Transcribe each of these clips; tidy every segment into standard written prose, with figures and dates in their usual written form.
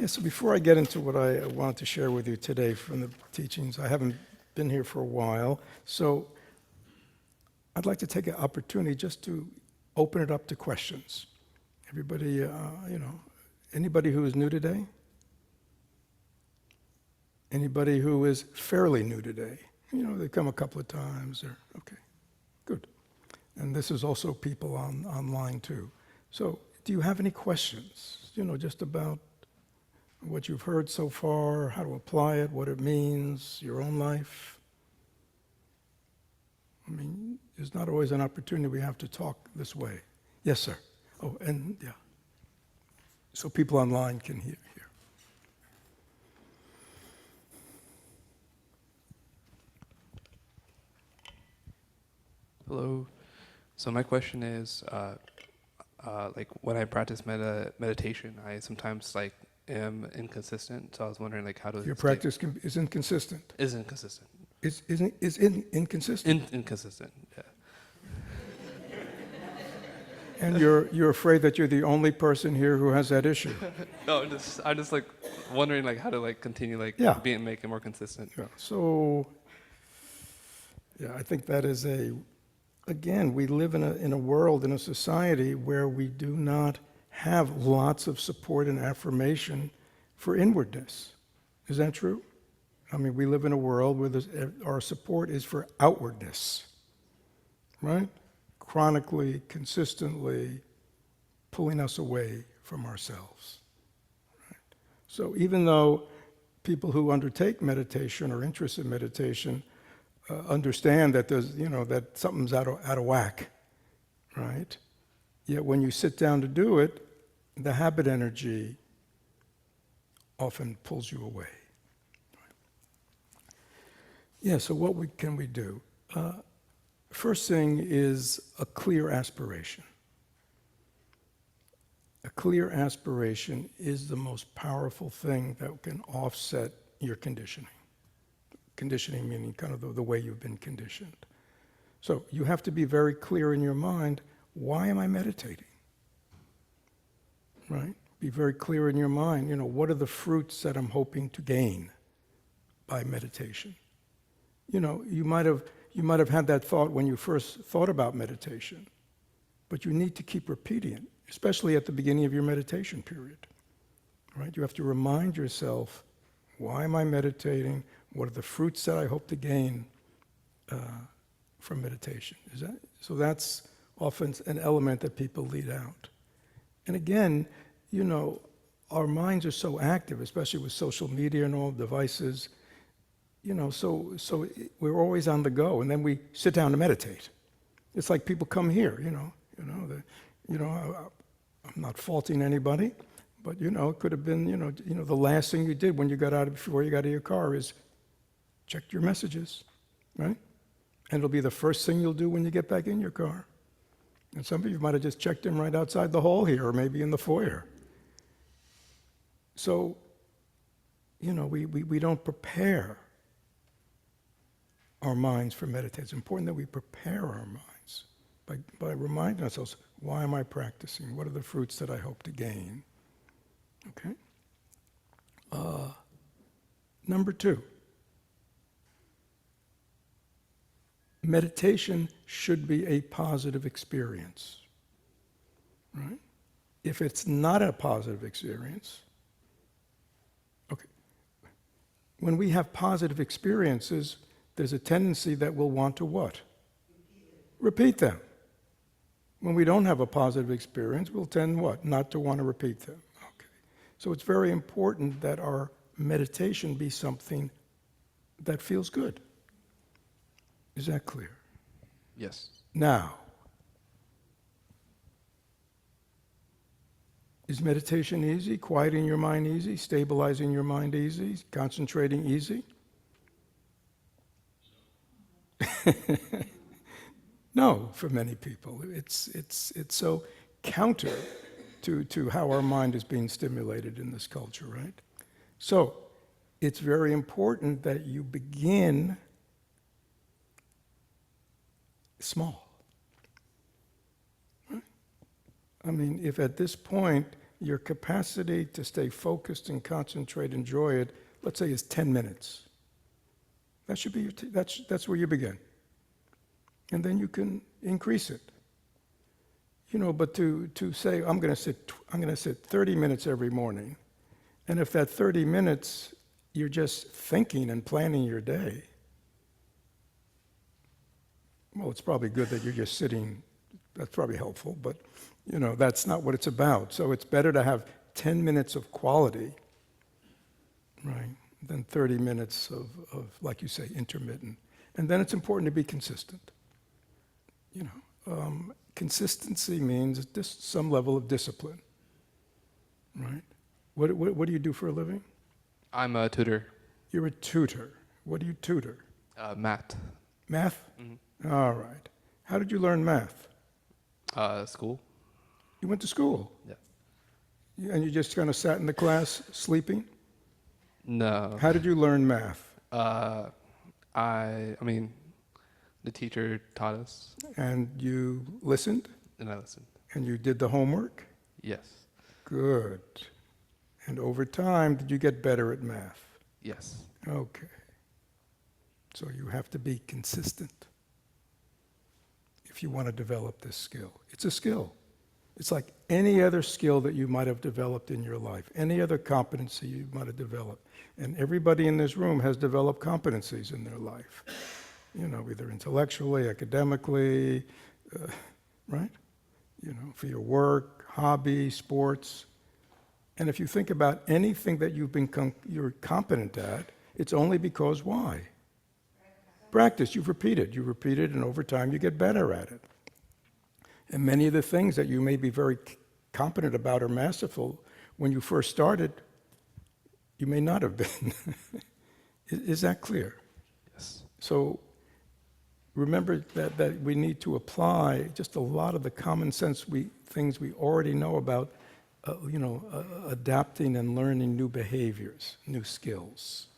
Yeah, so before I get into what I wanted to share with you today from the teachings, I haven't been here for a while, so I'd like to take an opportunity just to open it up to questions. Everybody, anybody who is new today? Anybody who is fairly new today? They come a couple of times, or okay, good. And this is also people online too. So, do you have any questions? Just about what you've heard so far, how to apply it, what it means, your own life. I mean, there's not always an opportunity we have to talk this way. Yes, sir. Oh, and yeah. So people online can hear. Hello. So my question is, like when I practice meditation, I sometimes am inconsistent. So I was wondering how to Your practice is inconsistent. is inconsistent. Inconsistent? Inconsistent. Yeah. And you're afraid that you're the only person here who has that issue. No, I'm just wondering how to continue Yeah. make it more consistent. Yeah. So, I think that is again, we live in a world, in a society where we do not have lots of support and affirmation for inwardness. Is that true? I mean, we live in a world where our support is for outwardness, right? Chronically, consistently pulling us away from ourselves. Right? So even though people who undertake meditation or interest in meditation understand that there's, that something's out of whack, right? Yet when you sit down to do it, the habit energy often pulls you away. Yeah, so what can we do? First thing is a clear aspiration. A clear aspiration is the most powerful thing that can offset your conditioning. Conditioning meaning kind of the way you've been conditioned. So you have to be very clear in your mind, why am I meditating? Right? Be very clear in your mind, what are the fruits that I'm hoping to gain by meditation? You might have had that thought when you first thought about meditation, but you need to keep repeating it, especially at the beginning of your meditation period. Right? You have to remind yourself, why am I meditating? What are the fruits that I hope to gain from meditation? So that's often an element that people lead out. And again, our minds are so active, especially with social media and all devices. So we're always on the go, and then we sit down to meditate. It's like people come here, I'm not faulting anybody, but it could have been, the last thing you did when you before you got out of your car is check your messages, right? And it'll be the first thing you'll do when you get back in your car. And some of you might have just checked them right outside the hall here, or maybe in the foyer. So, we don't prepare our minds for meditation. It's important that we prepare our minds by reminding ourselves, why am I practicing? What are the fruits that I hope to gain? Okay? Number 2, meditation should be a positive experience. Right? If it's not a positive experience, okay. When we have positive experiences, there's a tendency that we'll want to what? Repeat them. When we don't have a positive experience, we'll tend what? Not to want to repeat them. Okay. So it's very important that our meditation be something that feels good. Is that clear? Yes. Now, is meditation easy? Quieting your mind easy? Stabilizing your mind easy? Concentrating easy? No, for many people. It's so counter to how our mind is being stimulated in this culture, right? So, it's very important that you begin small. Right? I mean, if at this point your capacity to stay focused and concentrate, enjoy it, let's say is 10 minutes. That should be your that's where you begin. And then you can increase it. But to say I'm going to sit 30 minutes every morning, and if that 30 minutes you're just thinking and planning your day, well, it's probably good that you're just sitting. That's probably helpful, but that's not what it's about. So it's better to have 10 minutes of quality, right, than 30 minutes of like you say, intermittent. And then it's important to be consistent. Consistency means just some level of discipline, right? What do you do for a living? I'm a tutor. You're a tutor. What do you tutor? Math. Math? Mm-hmm. All right. How did you learn math? School. You went to school? Yeah. And you just kind of sat in the class sleeping? No. How did you learn math? I mean, the teacher taught us. And you listened? And I listened. And you did the homework? Yes. Good. And over time, did you get better at math? Yes. Okay. So you have to be consistent if you want to develop this skill. It's a skill. It's like any other skill that you might have developed in your life, any other competency you might have developed. And everybody in this room has developed competencies in their life, either intellectually, academically, right? For your work, hobby, sports. And if you think about anything that you're competent at, it's only because why? Practice. You've repeated, and over time you get better at it. And many of the things that you may be very competent about or masterful when you first started, you may not have been. Is that clear? Yes. So remember that we need to apply just a lot of the common sense things we already know about, adapting and learning new behaviors, new skills.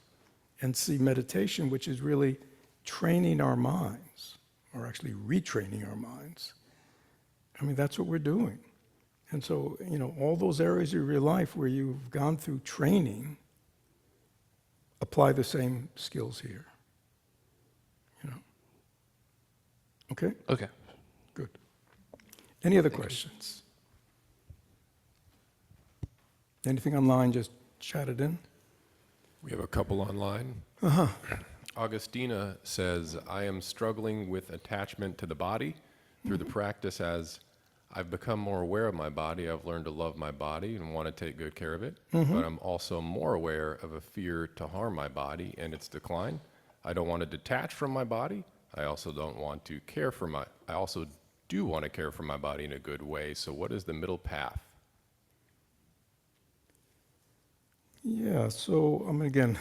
And see meditation, which is really training our minds, or actually retraining our minds. I mean, that's what we're doing. And so, all those areas of your life where you've gone through training, apply the same skills here. Okay? Okay. Good. Any other questions? Anything online, just chat it in. We have a couple online. Uh-huh. Augustina says, I am struggling with attachment to the body through the practice as I've become more aware of my body. I've learned to love my body and want to take good care of it. But I'm also more aware of a fear to harm my body and its decline. I don't want to detach from my body. I also don't want to I also do want to care for my body in a good way. So what is the middle path? Yeah, so, again,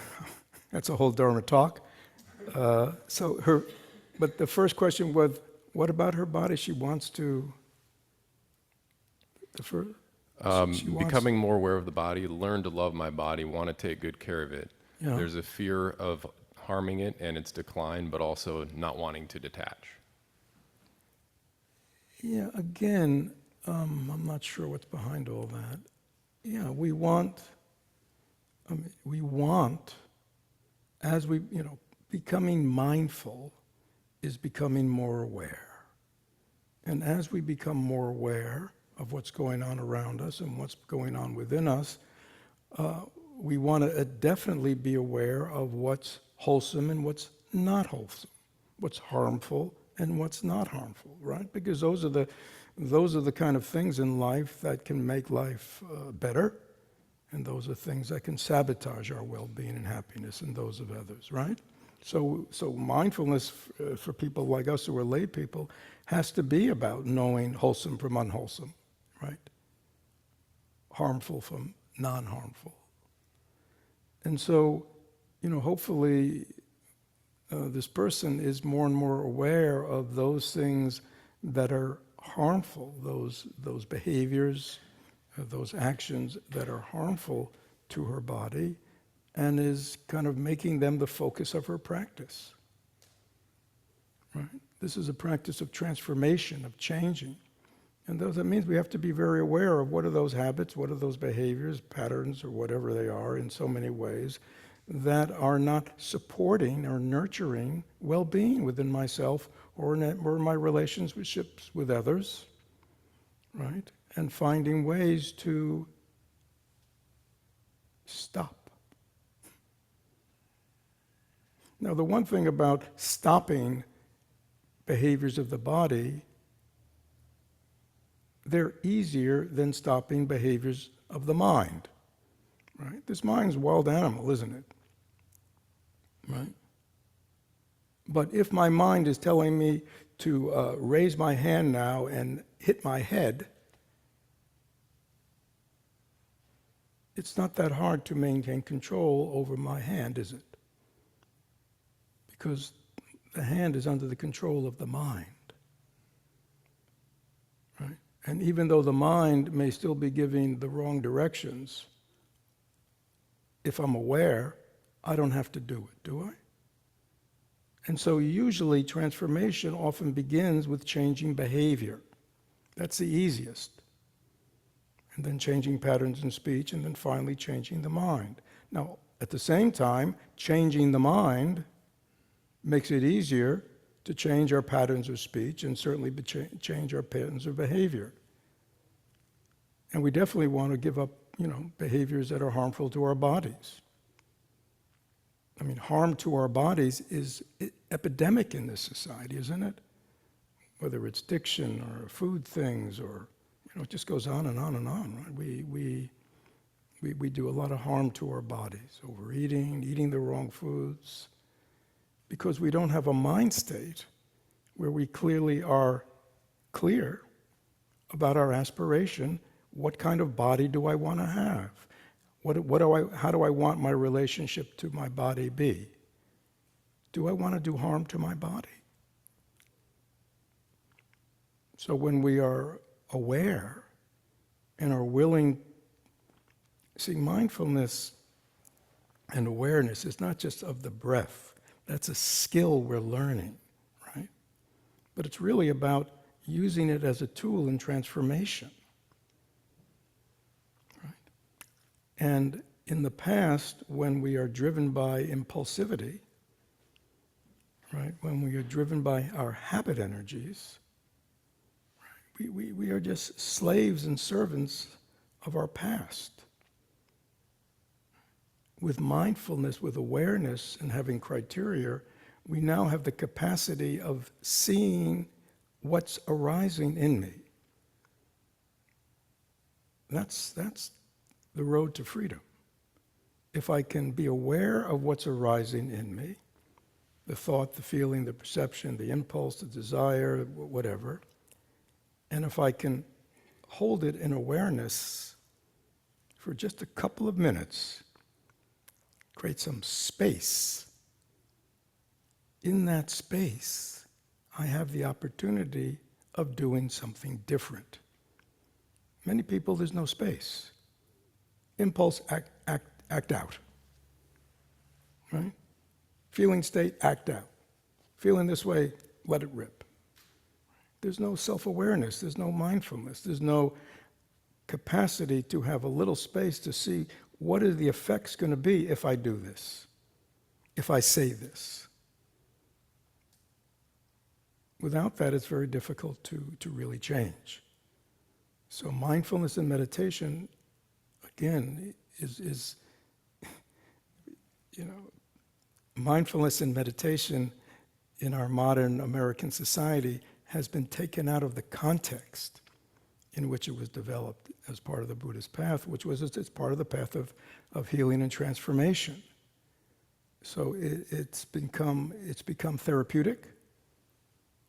that's a whole Dharma talk. But the first question was, what about her body? She wants to, Becoming more aware of the body, learn to love my body, want to take good care of it. Yeah. There's a fear of harming it and its decline, but also not wanting to detach. Yeah, again, I'm not sure what's behind all that. Yeah, we want, as we, becoming mindful is becoming more aware. And as we become more aware of what's going on around us and what's going on within us, we want to definitely be aware of what's wholesome and what's not wholesome, what's harmful and what's not harmful, right? Because those are the kind of things in life that can make life better, and those are things that can sabotage our well-being and happiness and those of others, right? So mindfulness for people like us who are lay people has to be about knowing wholesome from unwholesome, right? Harmful from non-harmful. And so, hopefully this person is more and more aware of those things that are harmful, those behaviors, those actions that are harmful to her body, and is kind of making them the focus of her practice. Right? This is a practice of transformation, of changing. And that means we have to be very aware of what are those habits, what are those behaviors, patterns, or whatever they are in so many ways that are not supporting or nurturing well-being within myself or in my relationships with others, right? And finding ways to stop. Now, the one thing about stopping behaviors of the body, they're easier than stopping behaviors of the mind, right? This mind's a wild animal, isn't it? Right? But if my mind is telling me to raise my hand now and hit my head, it's not that hard to maintain control over my hand, is it? Because the hand is under the control of the mind. Right? And even though the mind may still be giving the wrong directions, if I'm aware, I don't have to do it, do I? And so usually transformation often begins with changing behavior. That's the easiest. And then changing patterns in speech, and then finally changing the mind. Now, at the same time, changing the mind makes it easier to change our patterns of speech and certainly change our patterns of behavior. And we definitely want to give up, behaviors that are harmful to our bodies. I mean, harm to our bodies is epidemic in this society, isn't it? Whether it's addiction or food things or, it just goes on and on and on, right? We do a lot of harm to our bodies, overeating, eating the wrong foods, because we don't have a mind state where we clearly are clear about our aspiration. What kind of body do I want to have? How do I want my relationship to my body be? Do I want to do harm to my body? So when we are aware and are willing, see, mindfulness and awareness is not just of the breath. That's a skill we're learning, right? But it's really about using it as a tool in transformation. And in the past, when we are driven by impulsivity, right, when we are driven by our habit energies, right, we are just slaves and servants of our past. With mindfulness, with awareness, and having criteria, we now have the capacity of seeing what's arising in me. That's the road to freedom. If I can be aware of what's arising in me, the thought, the feeling, the perception, the impulse, the desire, whatever, and if I can hold it in awareness for just a couple of minutes, create some space. In that space, I have the opportunity of doing something different. Many people, there's no space. Impulse, act out. Right? Feeling state, act out. Feeling this way, let it rip. There's no self-awareness, there's no mindfulness, there's no capacity to have a little space to see what are the effects going to be if I do this, if I say this. Without that, it's very difficult to really change. So mindfulness and meditation, again, is mindfulness and meditation in our modern American society has been taken out of the context in which it was developed as part of the Buddhist path, which was it's part of the path of healing and transformation. So it's become therapeutic,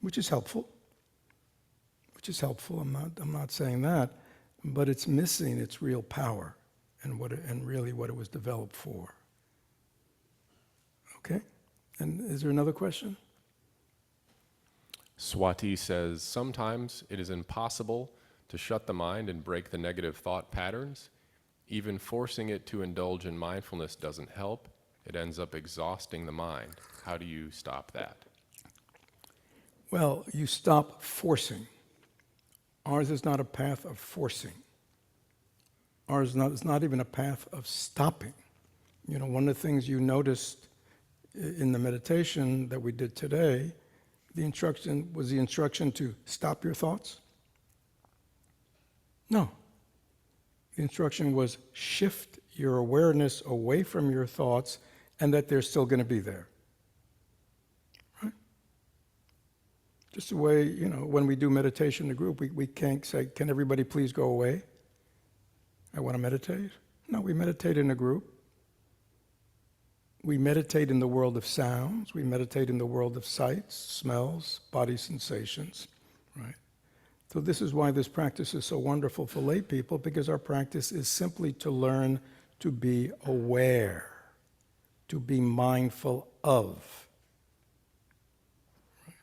which is helpful. I'm not saying that, but it's missing its real power and really what it was developed for. Okay? And is there another question? Swati says, sometimes it is impossible to shut the mind and break the negative thought patterns. Even forcing it to indulge in mindfulness doesn't help. It ends up exhausting the mind. How do you stop that? Well, you stop forcing. Ours is not a path of forcing. Ours is not even a path of stopping. You know, one of the things you noticed in the meditation that we did today, the instruction to stop your thoughts? No. The instruction was shift your awareness away from your thoughts and that they're still going to be there. Right? Just the way, you know, when we do meditation in a group, we can't say, can everybody please go away? I want to meditate. No, we meditate in a group. We meditate in the world of sounds. We meditate in the world of sights, smells, body sensations, right? So this is why this practice is so wonderful for lay people, because our practice is simply to learn to be aware, to be mindful of. Right.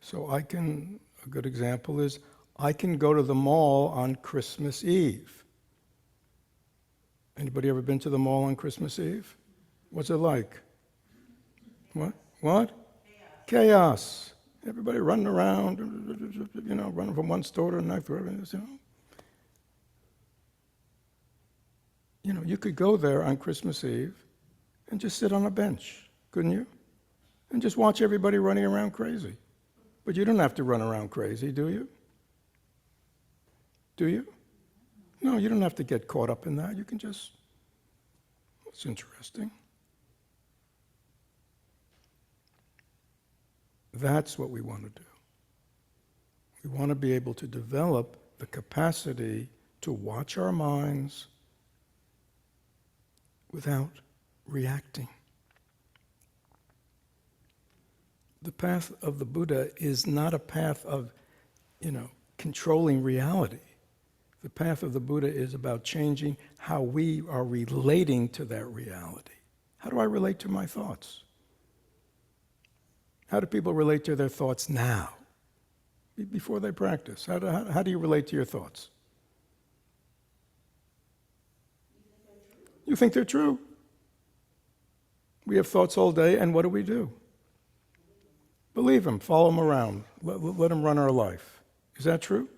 So a good example is, I can go to the mall on Christmas Eve. Anybody ever been to the mall on Christmas Eve? What's it like? What? What? Chaos. Everybody running around, you know, running from one store to the next, you know. You know, you could go there on Christmas Eve and just sit on a bench, couldn't you? And just watch everybody running around crazy. But you don't have to run around crazy, do you? Do you? No, you don't have to get caught up in that. You can just, it's interesting. That's what we want to do. We want to be able to develop the capacity to watch our minds without reacting. The path of the Buddha is not a path of, you know, controlling reality. The path of the Buddha is about changing how we are relating to that reality. How do I relate to my thoughts? How do people relate to their thoughts now, before they practice? How do you relate to your thoughts? You think they're true. We have thoughts all day, and what do? Believe them, follow them around, let them run our life. Is that true?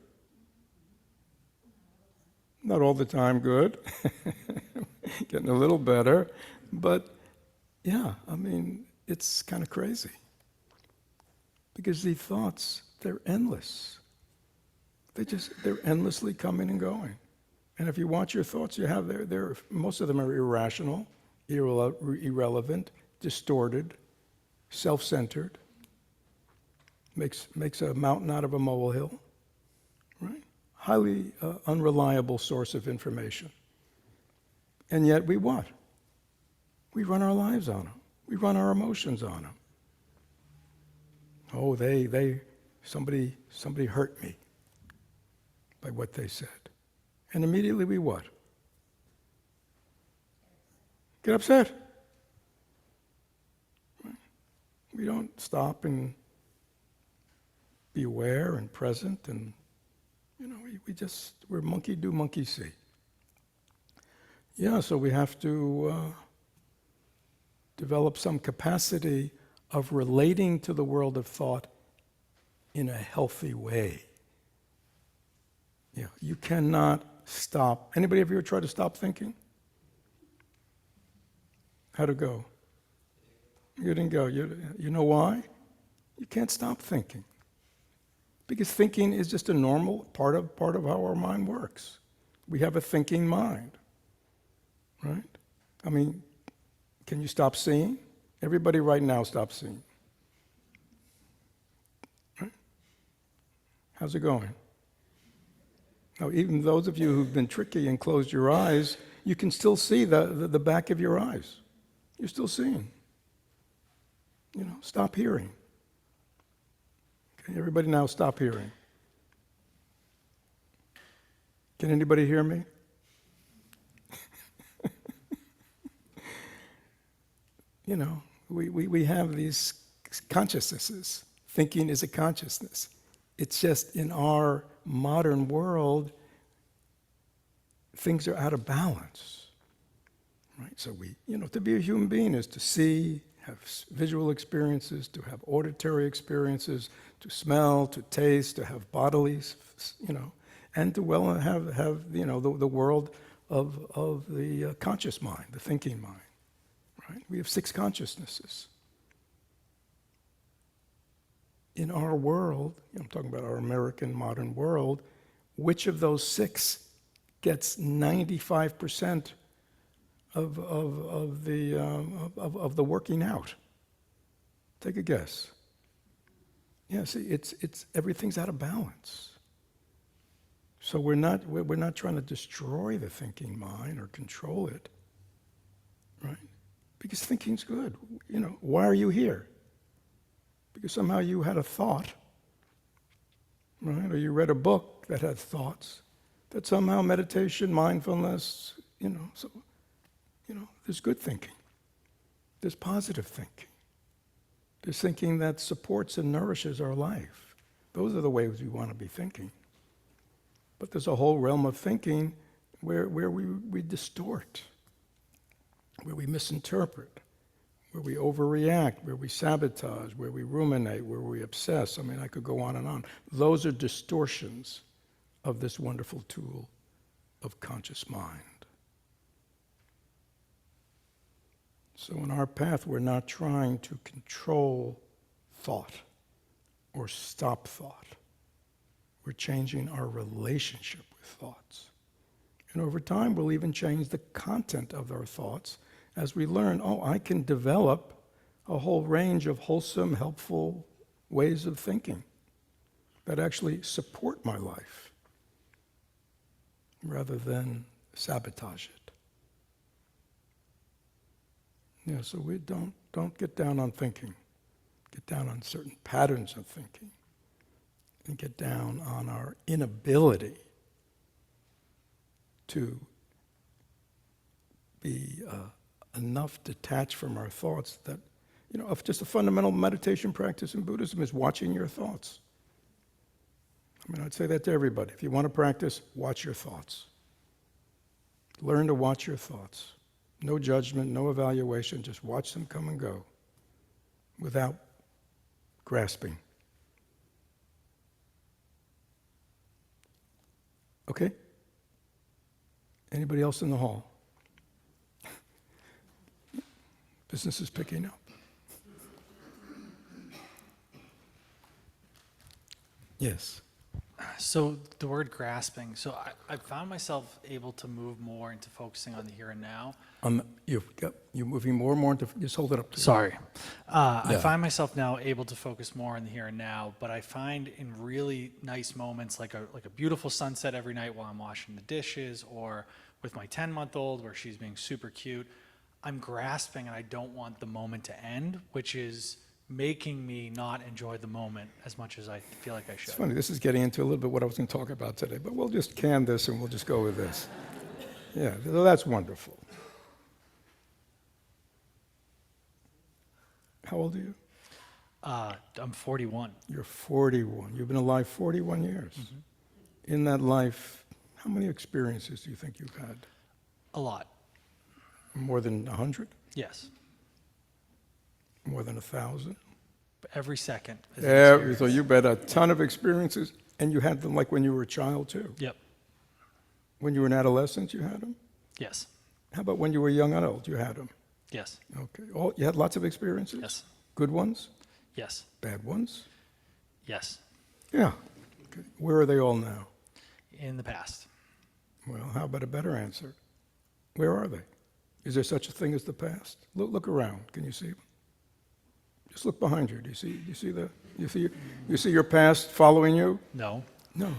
Not all the time good. Getting a little better. But yeah, I mean, it's kind of crazy. Because these thoughts, they're endless. They're endlessly coming and going. And if you watch your thoughts, most of them are irrational, irrelevant, distorted, self-centered. Makes a mountain out of a molehill, right? Highly unreliable source of information. And yet we what? We run our lives on them. We run our emotions on them. Oh, somebody hurt me by what they said. And immediately we what? Get upset. Right? We don't stop and be aware and present, and you know, we're monkey do, monkey see. Yeah, so we have to develop some capacity of relating to the world of thought in a healthy way. Yeah, you cannot stop. Anybody ever try to stop thinking? How'd it go? You didn't go. You know why? You can't stop thinking. Because thinking is just a normal part of how our mind works. We have a thinking mind, right? I mean, can you stop seeing? Everybody right now stop seeing. Right? How's it going? Now, even those of you who've been tricky and closed your eyes, you can still see the back of your eyes. You're still seeing. You know, stop hearing. Okay, everybody now stop hearing. Can anybody hear me? You know, we have these consciousnesses. Thinking is a consciousness. It's just in our modern world, things are out of balance. Right? So to be a human being is to see, have visual experiences, to have auditory experiences, to smell, to taste, to have bodily, and to have the world of the conscious mind, the thinking mind, right? We have 6 consciousnesses. In our world, I'm talking about our American modern world, which of those 6 gets 95% of the working out? Take a guess. Yeah, see, it's everything's out of balance. So we're not trying to destroy the thinking mind or control it, right? Because thinking's good. Why are you here? Because somehow you had a thought, right? Or you read a book that had thoughts, that somehow meditation, mindfulness, there's good thinking. There's positive thinking. There's thinking that supports and nourishes our life. Those are the ways we want to be thinking. But there's a whole realm of thinking where we distort, where we misinterpret, where we overreact, where we sabotage, where we ruminate, where we obsess. I mean, I could go on and on. Those are distortions of this wonderful tool of conscious mind. So in our path, we're not trying to control thought or stop thought. We're changing our relationship with thoughts. And over time, we'll even change the content of our thoughts as we learn, I can develop a whole range of wholesome, helpful ways of thinking that actually support my life rather than sabotage it. Yeah, so we don't get down on thinking. Get down on certain patterns of thinking. And get down on our inability to be enough detached from our thoughts that, just a fundamental meditation practice in Buddhism is watching your thoughts. I mean, I'd say that to everybody. If you want to practice, watch your thoughts. Learn to watch your thoughts. No judgment, no evaluation, just watch them come and go without grasping. Okay? Anybody else in the hall? Business is picking up. Yes. So the word grasping. So I found myself able to move more into focusing on the here and now. You're moving more and more into, just hold it up to Sorry. Yeah. I find myself now able to focus more on the here and now, but I find in really nice moments, like a beautiful sunset every night while I'm washing the dishes, or with my 10-month-old where she's being super cute, I'm grasping and I don't want the moment to end, which is making me not enjoy the moment as much as I feel like I should. It's funny, this is getting into a little bit what I was going to talk about today, but we'll just can this and we'll just go with this. Yeah, so that's wonderful. How old are you? I'm 41. You're 41. You've been alive 41 years. Mm-hmm. In that life, how many experiences do you think you've had? A lot. More than 100? Yes. More than 1,000? Every second. Is an experience. So you've had a ton of experiences, and you had them like when you were a child too? Yep. When you were an adolescent, you had them? Yes. How about when you were young adult, you had them? Yes. Okay. You had lots of experiences? Yes. Good ones? Yes. Bad ones? Yes. Yeah. Okay. Where are they all now? In the past. Well, how about a better answer? Where are they? Is there such a thing as the past? Look around. Can you see them? Just look behind you. Do you see your past following you? No. No.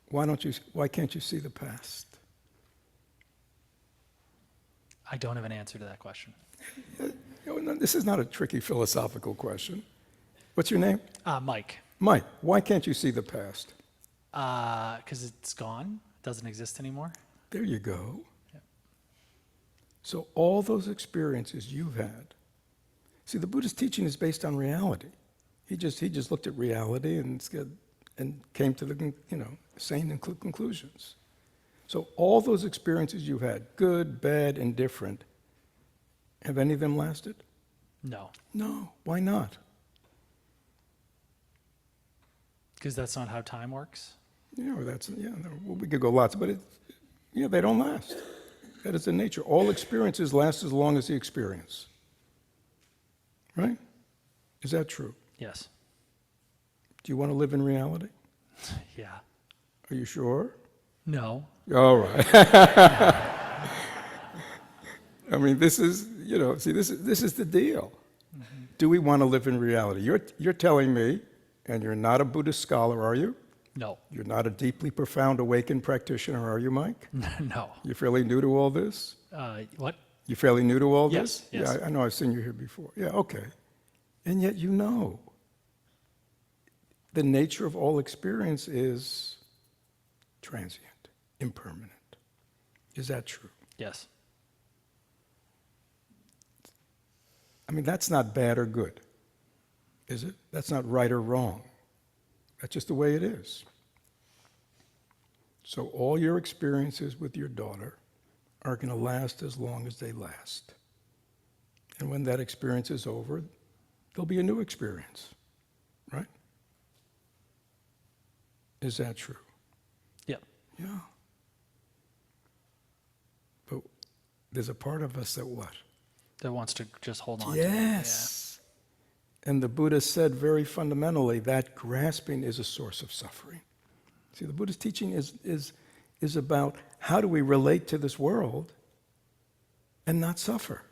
Why can't you see the past? I don't have an answer to that question. No, this is not a tricky philosophical question. What's your name? Mike. Mike. Why can't you see the past? Because it's gone. It doesn't exist anymore. There you go. Yep. So all those experiences you've had. See, the Buddhist teaching is based on reality. He just looked at reality and came to the sane conclusions. So all those experiences you've had, good, bad, and different, Have any of them lasted? No, No. Why not? because that's not how time works. Yeah, well, we could go lots, but they don't last. That is the nature. All experiences last as long as the experience. Right? Is that true? Yes. Do you want to live in reality? Yeah. Are you sure? No. All right. I mean, this is the deal. Mm-hmm. Do we want to live in reality? You're telling me, and you're not a Buddhist scholar, are you? No. You're not a deeply profound awakened practitioner, are you, Mike? No. You're fairly new to all this? What? You're fairly new to all Yes, this? yes. Yeah, I know I've seen you here before. Yeah, okay. And yet you know. The nature of all experience is transient, impermanent. Is that true? Yes. I mean, that's not bad or good, is it? That's not right or wrong. That's just the way it is. So all your experiences with your daughter are going to last as long as they last. And when that experience is over, there'll be a new experience, right? Is that true? Yeah. Yeah. But there's a part of us that what? That wants to just hold on Yes. And the Buddha said very fundamentally that grasping is a source of suffering. See, the Buddha's teaching is about how do we relate to this world and not suffer.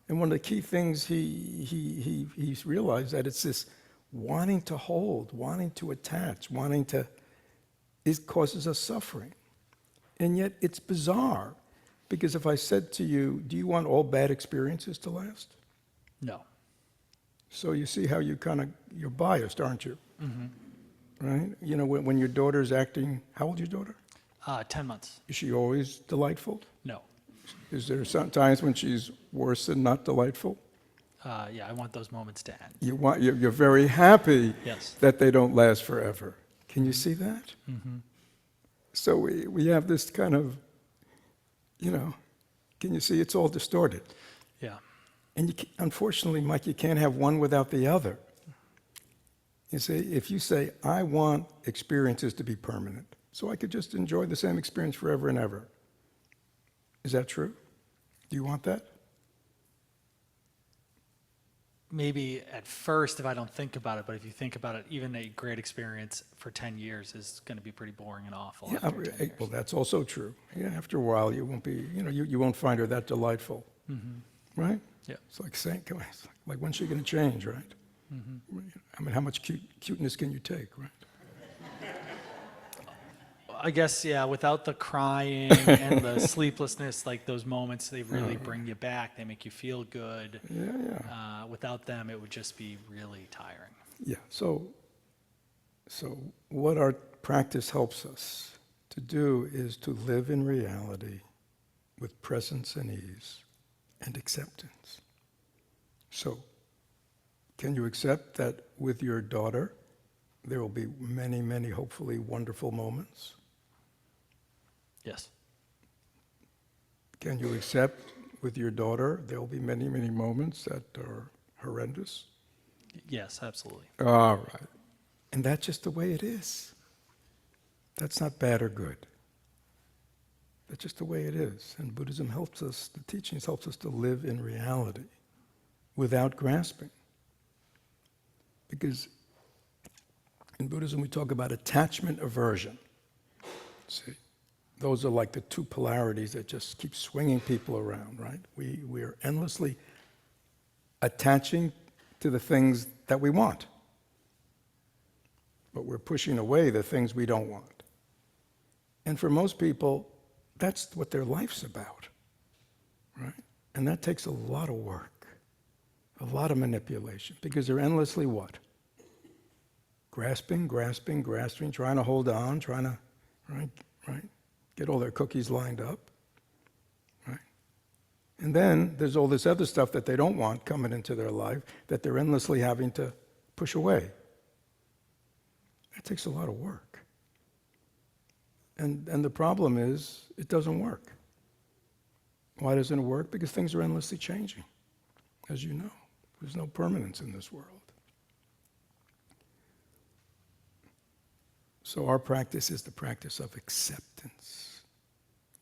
And one of the key things he's realized that it's this wanting to hold, wanting to attach, it causes us suffering. And yet it's bizarre, because if I said to you, do you want all bad experiences to last? No. So you see how you're biased, aren't you? Mm-hmm. Right? You know, when your daughter's acting, how old is your daughter? 10 months. Is she always delightful? No. Is there some times when she's worse than not delightful? Yeah, I want those moments to end. You're very happy Yes. that they don't last forever. Can you see that? Mm-hmm. So we have this kind of, can you see it's all distorted? Yeah. And unfortunately, Mike, you can't have one without the other. You see, if you say, I want experiences to be permanent, so I could just enjoy the same experience forever and ever. Is that true? Do you want that? Maybe at first if I don't think about it, but if you think about it, even a great experience for 10 years is going to be pretty boring and awful. Yeah, after 10 years. well, that's also true. Yeah, after a while, you won't be, you won't find her that delightful, right? Yeah. It's like saying, come on, it's like when's she going to change, right? I mean, how much cuteness can you take, right? I guess, yeah, without the crying and the sleeplessness, like those moments, they really bring you back. They make you feel good. Yeah. Without them, it would just be really tiring. Yeah. So what our practice helps us to do is to live in reality with presence and ease and acceptance. So, can you accept that with your daughter, there will be many, many, hopefully wonderful moments? Yes. Can you accept with your daughter there will be many, many moments that are horrendous? Yes, absolutely. All right. And that's just the way it is. That's not bad or good. That's just the way it is. And Buddhism helps us, the teachings helps us to live in reality without grasping. Because in Buddhism we talk about attachment aversion. See? Those are like the two polarities that just keep swinging people around, right? We are endlessly attaching to the things that we want, but we're pushing away the things we don't want. And for most people, that's what their life's about, right? And that takes a lot of work, a lot of manipulation, because they're endlessly what? Grasping, trying to hold on, trying to, right? Get all their cookies lined up, right? And then there's all this other stuff that they don't want coming into their life that they're endlessly having to push away. That takes a lot of work. And the problem is, it doesn't work. Why doesn't it work? Because things are endlessly changing. as you know. There's no permanence in this world. So our practice is the practice of acceptance.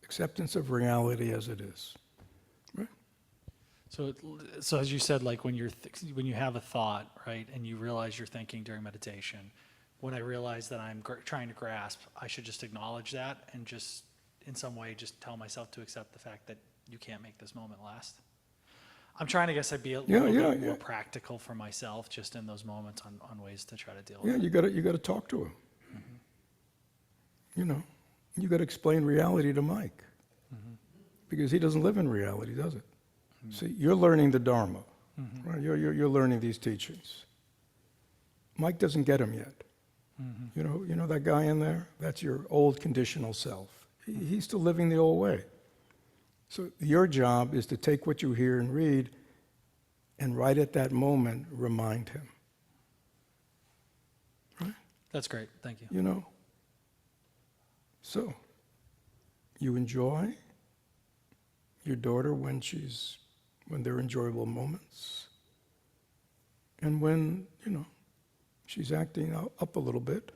Acceptance of reality as it is. Right? So as you said, like when when you have a thought, right, and you realize you're thinking during meditation, when I realize that I'm trying to grasp, I should just acknowledge that and just, in some way, just tell myself to accept the fact that you can't make this moment last. I'm trying to guess I'd be a little bit more practical for myself, just in those moments on ways to try to deal with it. You got to talk to him. You know, you got to explain reality to Mike, because he doesn't live in reality, does it? See, you're learning the Dharma, right? You're learning these teachings. Mike doesn't get them yet. You know that guy in there? That's your old conditional self. He's still living the old way. So your job is to take what you hear and read, and right at that moment, remind him. Right? That's great. Thank you. You know? So, you enjoy your daughter when they're enjoyable moments. And when, she's acting up a little bit,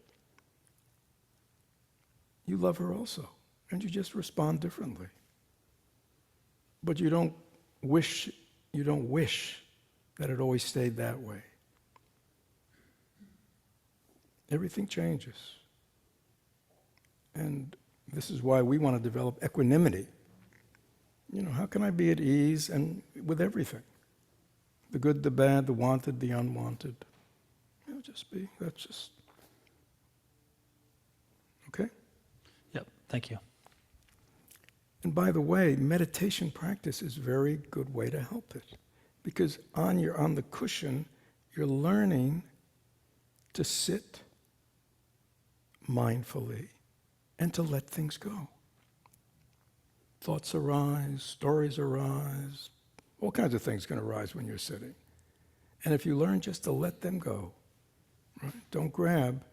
you love her also. And you just respond differently. But you don't wish that it always stayed that way. Everything changes. And this is why we want to develop equanimity. How can I be at ease and with everything? The good, the bad, the wanted, the unwanted. That's just, okay? Yep, thank you. And by the way, meditation practice is a very good way to help it. Because on the cushion, you're learning to sit mindfully and to let things go. Thoughts arise, stories arise, all kinds of things can arise when you're sitting. And if you learn just to let them go, right? Don't grab,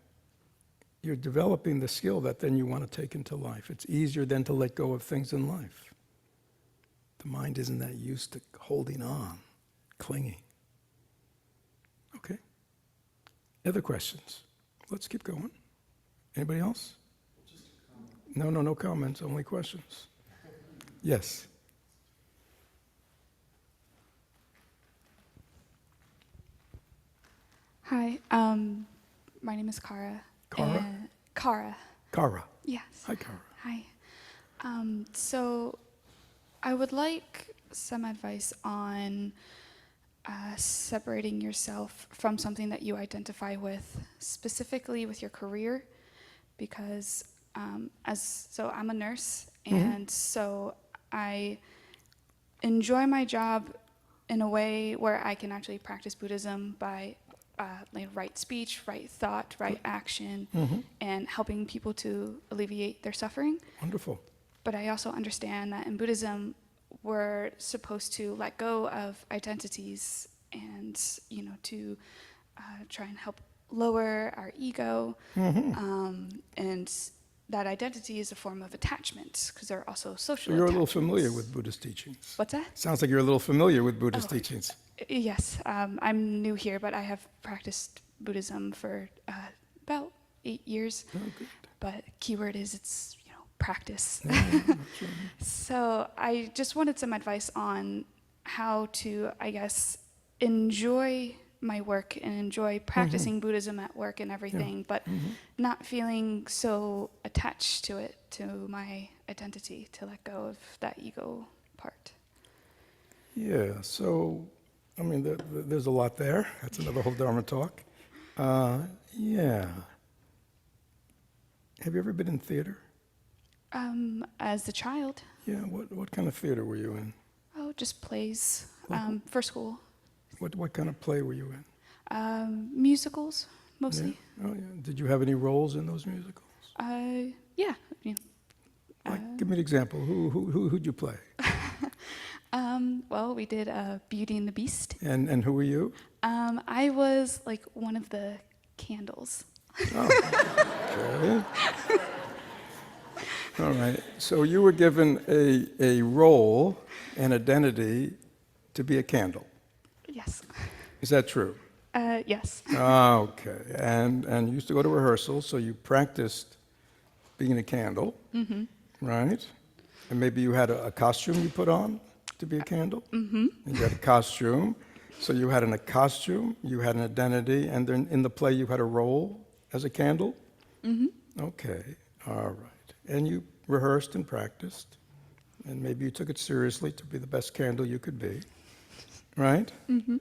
you're developing the skill that then you want to take into life. It's easier then to let go of things in life. The mind isn't that used to holding on, clinging. Okay? Other questions? Let's keep going. Anybody else? No comments, only questions. Yes. Hi, my name is Kara. Kara? Kara. Kara. Yes. Hi, Kara. Hi. So I would like some advice on separating yourself from something that you identify with, specifically with your career, because I'm a nurse, and so I enjoy my job in a way where I can actually practice Buddhism by right speech, right thought, right action, and helping people to alleviate their suffering. Wonderful. But I also understand that in Buddhism, we're supposed to let go of identities and, to try and help lower our ego. And that identity is a form of attachment, because there are also social So you're a attachments. little familiar with Buddhist teachings. What's that? Sounds like you're a little familiar with Buddhist Oh. teachings. Yes, I'm new here, but I have practiced Buddhism for about 8 years. Oh, good. But keyword is it's practice. Yeah, sure. So I just wanted some advice on how to, I guess, enjoy my work and enjoy practicing Buddhism at work and everything, but not feeling so attached to it, to my identity, to let go of that ego part. Yeah, so, there's a lot there. That's another whole Dharma talk. Yeah. Have you ever been in theater? As a child, Yeah, what kind of theater were you in? just plays for school. What kind of play were you in? Musicals, mostly. Yeah? Oh, yeah. Did you have any roles in those musicals? Yeah. Give me an example. Who'd you play? Well, we did Beauty and the Beast. And who were you? I was like one of the candles. Okay. All right. So you were given a role, an identity, to be a candle. Yes. Is that true? Yes. Okay. And you used to go to rehearsal, so you practiced being a candle, right? And maybe you had a costume you put on to be a candle? Mm-hmm. And you had a costume. So you had a costume, you had an identity, and then in the play you had a role as a candle? Mm-hmm. Okay. All right. And you rehearsed and practiced, and maybe you took it seriously to be the best candle you could be, right? Mm-hmm.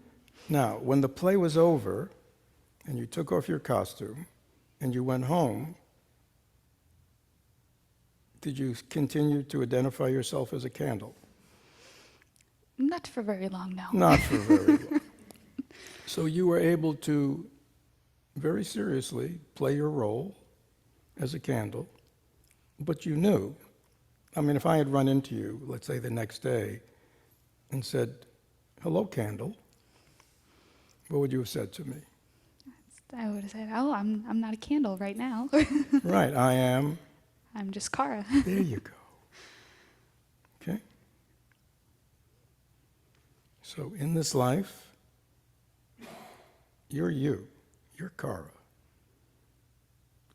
Now, when the play was over, and you took off your costume, and you went home, did you continue to identify yourself as a candle? Not for very long, no. Not for very long. So you were able to very seriously play your role as a candle, but you knew. I mean, if I had run into you, let's say the next day, and said, "Hello, candle," what would you have said to me? I would have said, "Oh, I'm not a candle right now. Right, I am. I'm just Kara." There you go. Okay? So in this life, you're you. You're Kara.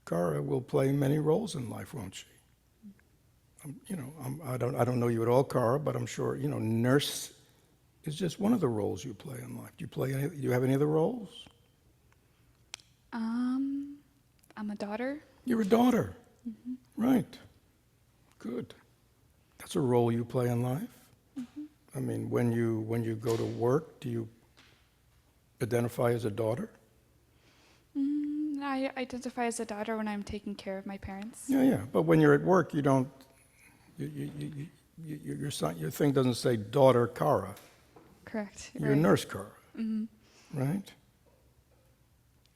Kara will play many roles in life, won't she? I don't know you at all, Kara, but I'm sure, nurse is just one of the roles you play in life. Do you have any other roles? I'm a daughter. You're a daughter. Right. Good. That's a role you play in life. I mean, when you go to work, do you identify as a daughter? I identify as a daughter when I'm taking care of my parents. Yeah. But when you're at work, you don't. Your thing doesn't say daughter Kara. Correct. You're right. nurse Kara. Right.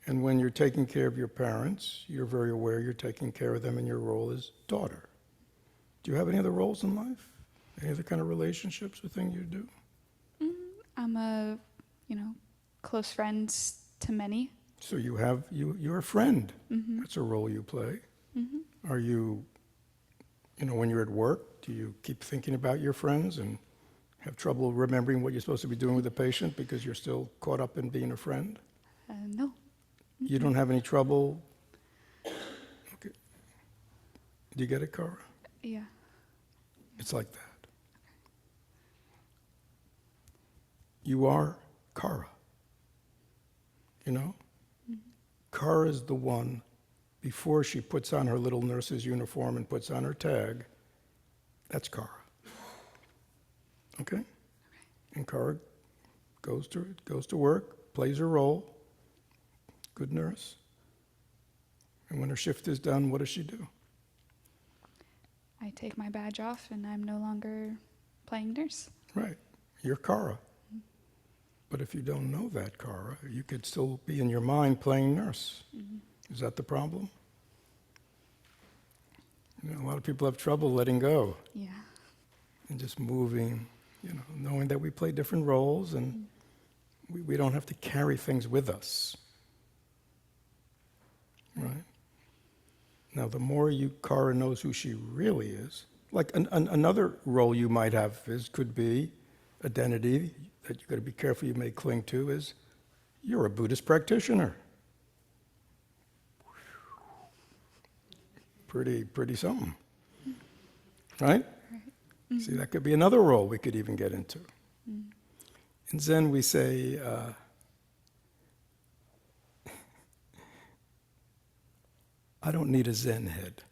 And when you're taking care of your parents, you're very aware you're taking care of them in your role as daughter. Do you have any other roles in life? Any other kind of relationships or things you do? I'm a, close friend to many. So you're a friend. That's a role you play. Are you, when you're at work, do you keep thinking about your friends and have trouble remembering what you're supposed to be doing with the patient because you're still caught up in being a friend? No. You don't have any trouble? Okay. Do you get it, Kara? Yeah. It's like that. You are Kara. Kara is the one, before she puts on her little nurse's uniform and puts on her tag, that's Kara. Okay? And Kara goes to work, plays her role, good nurse. And when her shift is done, what does she do? I take my badge off and I'm no longer playing nurse. Right. You're Kara. But if you don't know that, Kara, you could still be in your mind playing nurse. Is that the problem? A lot of people have trouble letting go Yeah. and just moving, knowing that we play different roles and we don't have to carry things with us. Right? Now, the more Kara knows who she really is, like another role you might have could be identity that you've got to be careful you may cling to is you're a Buddhist practitioner. Pretty something, right? See, that could be another role we could even get into. In Zen, we say, I don't need a Zen head.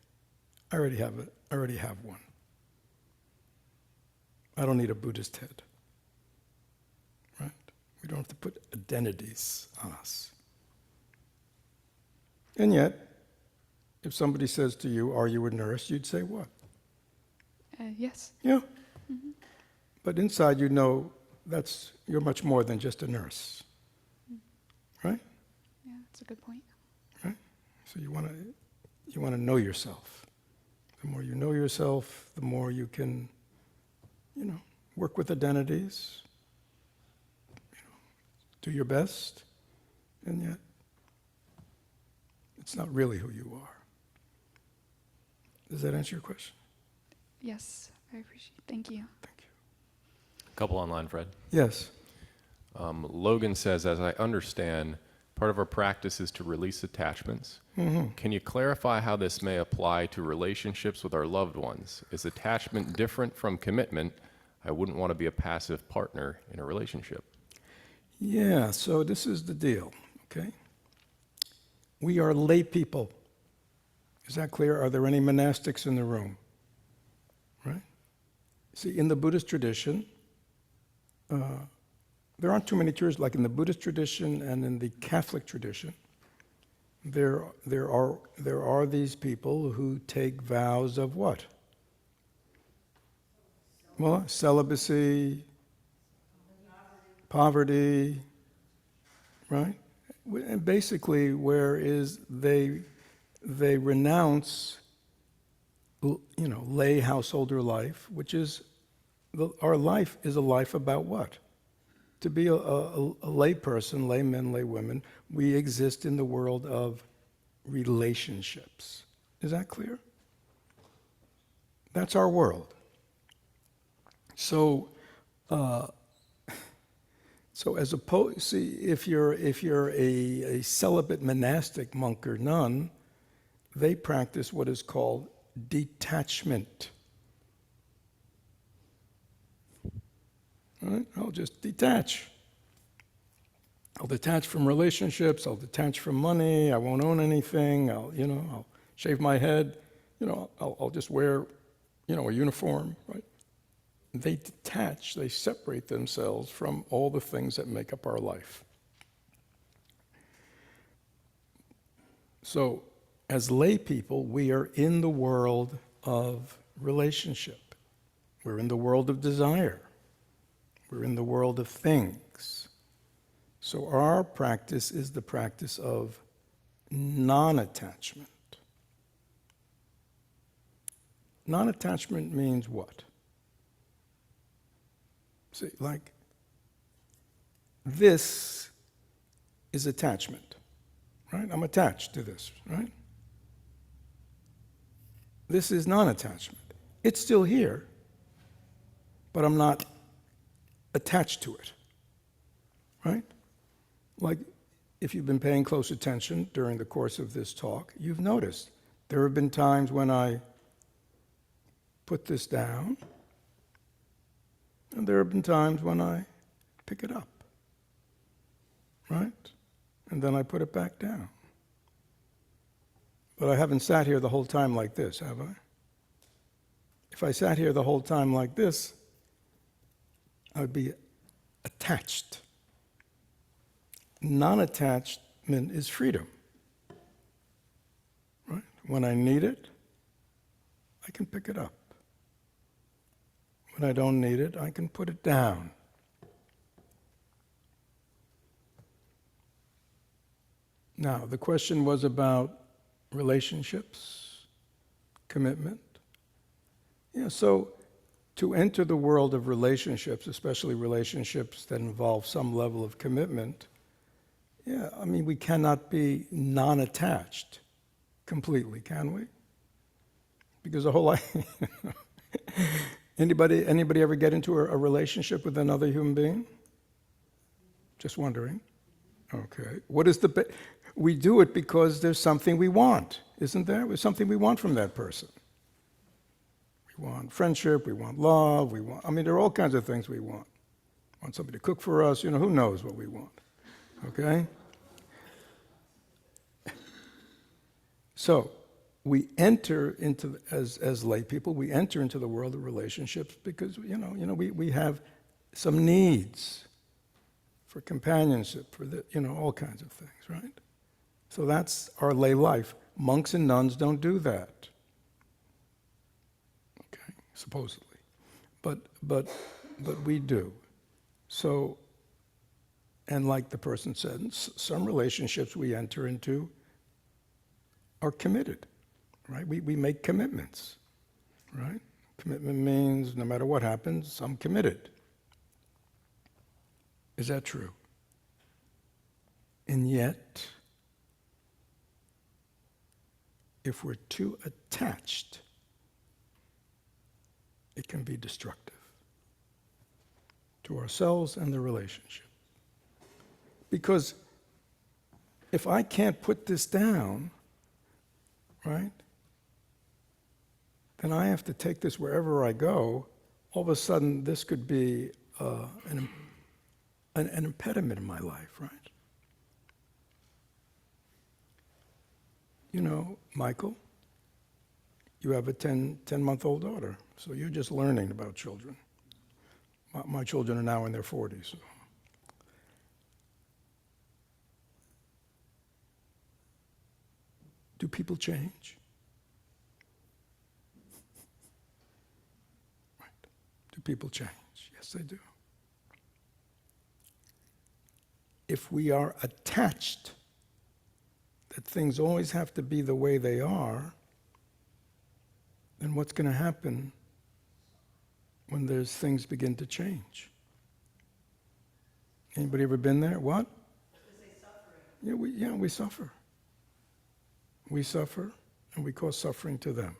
I already have one. I don't need a Buddhist head. Right? We don't have to put identities on us. And yet, if somebody says to you, "Are you a nurse?" you'd say what? Yes. Yeah. But inside you know you're much more than just a nurse. Right? Yeah, that's a good point. Right? So you want to know yourself. The more you know yourself, the more you can, work with identities, do your best, and yet it's not really who you are. Does that answer your question? Yes, I appreciate it. Thank you. Thank you. Couple online, Fred. Yes. Logan says, as I understand, part of our practice is to release attachments. Can you clarify how this may apply to relationships with our loved ones? Is attachment different from commitment? I wouldn't want to be a passive partner in a relationship. Yeah, so this is the deal, okay? We are lay people. Is that clear? Are there any monastics in the room? Right? See, in the Buddhist tradition, there aren't too many traditions, like in the Buddhist tradition and in the Catholic tradition, there are these people who take vows of what? Well, celibacy, poverty, right? And basically, whereas they renounce, lay householder life, which is our life is a life about what? To be a lay person, lay men, lay women, we exist in the world of relationships. Is that clear? That's our world. So as opposed, see, if you're a celibate monastic monk or nun, they practice what is called detachment. All right? I'll just detach. I'll detach from relationships. I'll detach from money. I won't own anything. I'll shave my head. I'll just wear, a uniform, right? They detach, they separate themselves from all the things that make up our life. So, as lay people, we are in the world of relationship. We're in the world of desire. We're in the world of things. So our practice is the practice of non-attachment. Non-attachment means what? See, like, this is attachment, right? I'm attached to this, right? This is non-attachment. It's still here, but I'm not attached to it, right? Like, if you've been paying close attention during the course of this talk, you've noticed there have been times when I put this down, and there have been times when I pick it up, right? And then I put it back down. But I haven't sat here the whole time like this, have I? If I sat here the whole time like this, I would be attached. Non-attachment is freedom, right? When I need it, I can pick it up. When I don't need it, I can put it down. Now, the question was about relationships, commitment. Yeah, so to enter the world of relationships, especially relationships that involve some level of commitment, we cannot be non-attached completely, can we? Because the whole life... Anybody ever get into a relationship with another human being? Just wondering. Okay. What is we do it because there's something we want, isn't there? There's something we want from that person. We want friendship, we want love, there are all kinds of things we want. We want somebody to cook for us, who knows what we want. Okay? So, we enter into, as lay people, we enter into the world of relationships because, we have some needs for companionship, for all kinds of things, right? So that's our lay life. Monks and nuns don't do that. Okay, supposedly. But we do. So, and like the person said, some relationships we enter into are committed. Right? We make commitments, right? Commitment means no matter what happens, I'm committed. Is that true? And yet, if we're too attached, it can be destructive to ourselves and the relationship. Because if I can't put this down, right, then I have to take this wherever I go. All of a sudden, this could be an impediment in my life, right? You know, Michael, you have a 10-month-old daughter, so you're just learning about children. My children are now in their 40s. So. Do people change? Right. Do people change? Yes, they do. If we are attached that things always have to be the way they are, then what's going to happen when those things begin to change? Anybody ever been there? What? Yeah, we suffer. We suffer, and we cause suffering to them.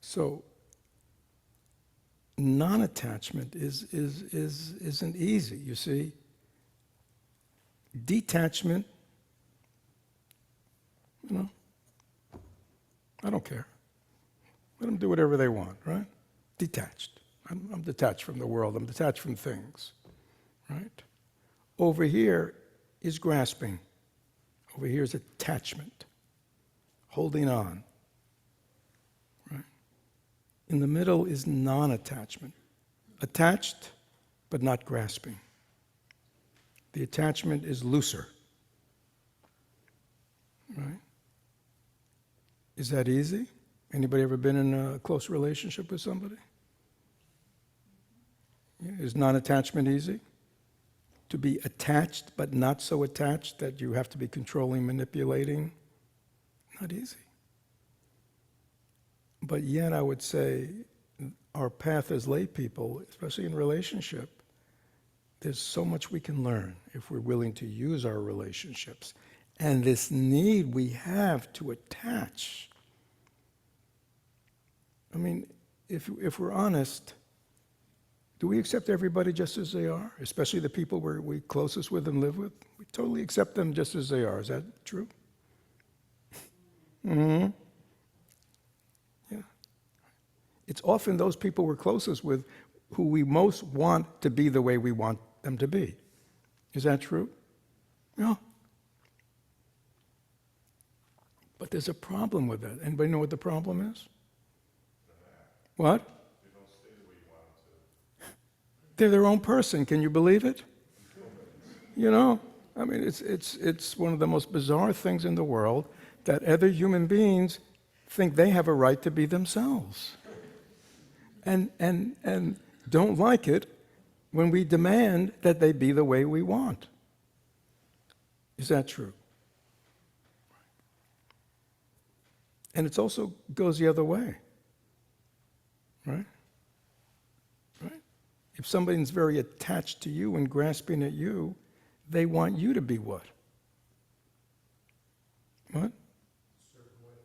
So, non-attachment isn't easy, you see. Detachment, you know, I don't care. Let them do whatever they want, right? Detached. I'm detached from the world. I'm detached from things, right? Over here is grasping. Over here is attachment, holding on, right? In the middle is non-attachment. Attached, but not grasping. The attachment is looser, right? Is that easy? Anybody ever been in a close relationship with somebody? Yeah. Is non-attachment easy? To be attached, but not so attached that you have to be controlling, manipulating? Not easy. But yet I would say our path as lay people, especially in relationship, there's so much we can learn if we're willing to use our relationships. And this need we have to attach. I mean, if we're honest, do we accept everybody just as they are? Especially the people we're closest with and live with? We totally accept them just as they are. Is that true? Mm-hmm. Yeah. It's often those people we're closest with who we most want to be the way we want them to be. Is that true? Yeah. But there's a problem with that. Anybody know what the problem is? What? They don't stay the way you want them to. They're their own person. Can you believe it? You know, I mean, it's one of the most bizarre things in the world that other human beings think they have a right to be themselves. And don't like it when we demand that they be the way we want. Is that true? And it also goes the other way. Right? Right? If somebody's very attached to you and grasping at you, they want you to be what? What?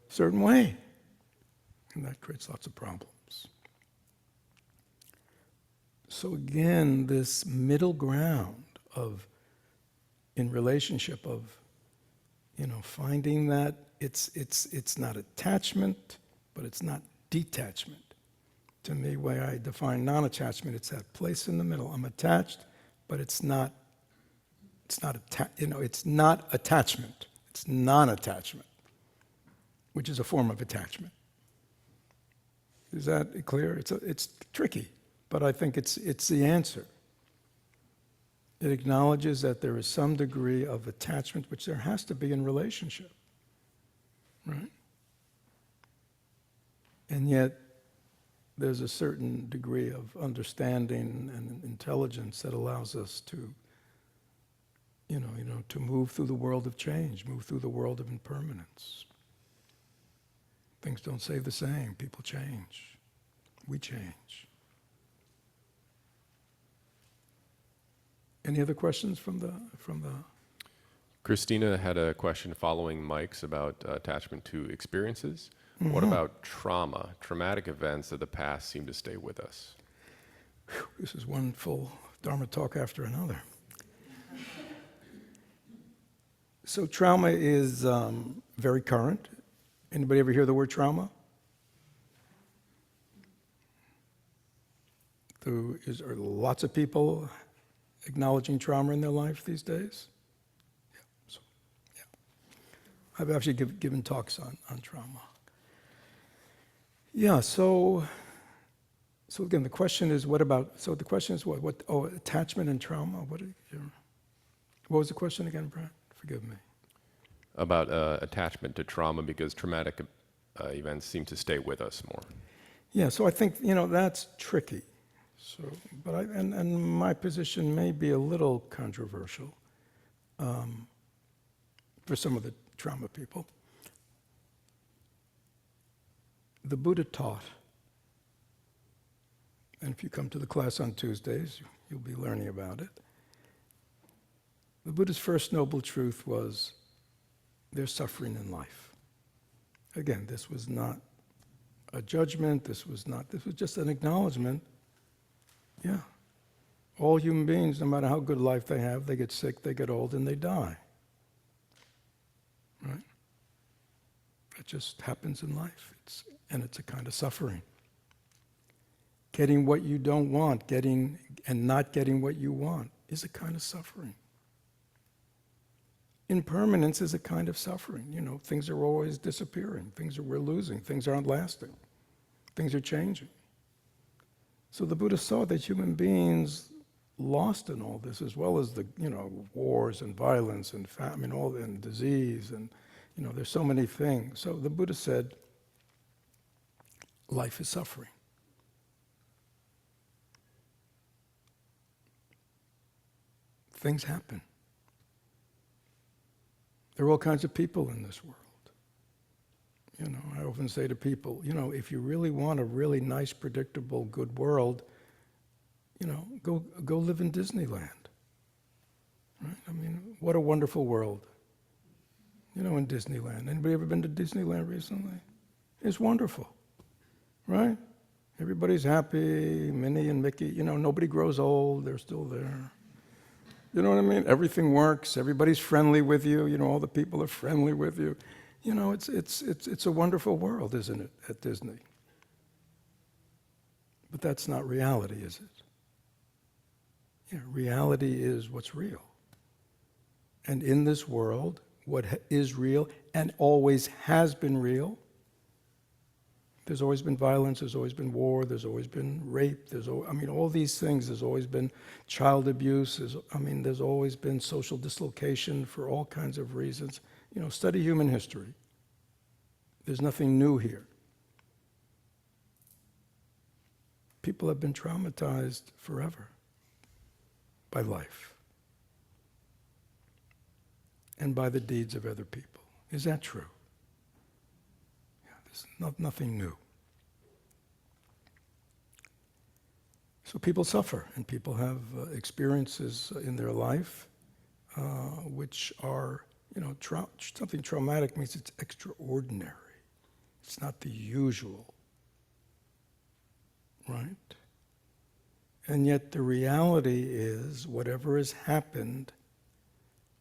Certain way. And that creates lots of problems. So again, this middle ground of, in relationship of, you know, finding that it's not attachment, but it's not detachment. To me, the way I define non-attachment, it's that place in the middle. I'm attached, but it's not attachment. It's non-attachment, which is a form of attachment. Is that clear? It's tricky, but I think it's the answer. It acknowledges that there is some degree of attachment, which there has to be in relationship, right? And yet, there's a certain degree of understanding and intelligence that allows us to, you know, to move through the world of change, move through the world of impermanence. Things don't stay the same. People change. We change. Any other questions from the? Christina had a question following Mike's about attachment to experiences. Mm-hmm. What about trauma? Traumatic events of the past seem to stay with us. This is one full Dharma talk after another. So trauma is very current. Anybody ever hear the word trauma? Are lots of people acknowledging trauma in their life these days? Yeah. So, yeah. I've actually given talks on trauma. Yeah, so again, the question is what? Attachment and trauma? What was the question again, Brad? Forgive me. About attachment to trauma, because traumatic events seem to stay with us more. Yeah, so I think, that's tricky. So, but and my position may be a little controversial for some of the trauma people. The Buddha taught, and if you come to the class on Tuesdays, you'll be learning about it. The Buddha's first noble truth was there's suffering in life. Again, this was not a judgment, this was just an acknowledgement. Yeah. All human beings, no matter how good life they have, they get sick, they get old, and they die. Right? It just happens in life. It's a kind of suffering. Getting what you don't want, and not getting what you want is a kind of suffering. Impermanence is a kind of suffering. Things are always disappearing. We're losing. Things aren't lasting. Things are changing. So the Buddha saw that human beings lost in all this, as well as the wars and violence and famine, and disease, and there's so many things. So the Buddha said, life is suffering. Things happen. There are all kinds of people in this world. I often say to people, if you really want a really nice, predictable, good world, go live in Disneyland. Right? I mean, what a wonderful world. In Disneyland. Anybody ever been to Disneyland recently? It's wonderful, right? Everybody's happy, Minnie and Mickey. Nobody grows old, they're still there. You know what I mean? Everything works, everybody's friendly with you, all the people are friendly with you. It's a wonderful world, isn't it, at Disney? But that's not reality, is it? Yeah, reality is what's real. And in this world, what is real and always has been real, there's always been violence, there's always been war, there's always been rape, all these things, there's always been child abuse, there's always been social dislocation for all kinds of reasons. Study human history. There's nothing new here. People have been traumatized forever by life and by the deeds of other people. Is that true? Yeah, there's nothing new. So people suffer, and people have experiences in their life which are, something traumatic means it's extraordinary. It's not the usual, right? And yet the reality is, whatever has happened,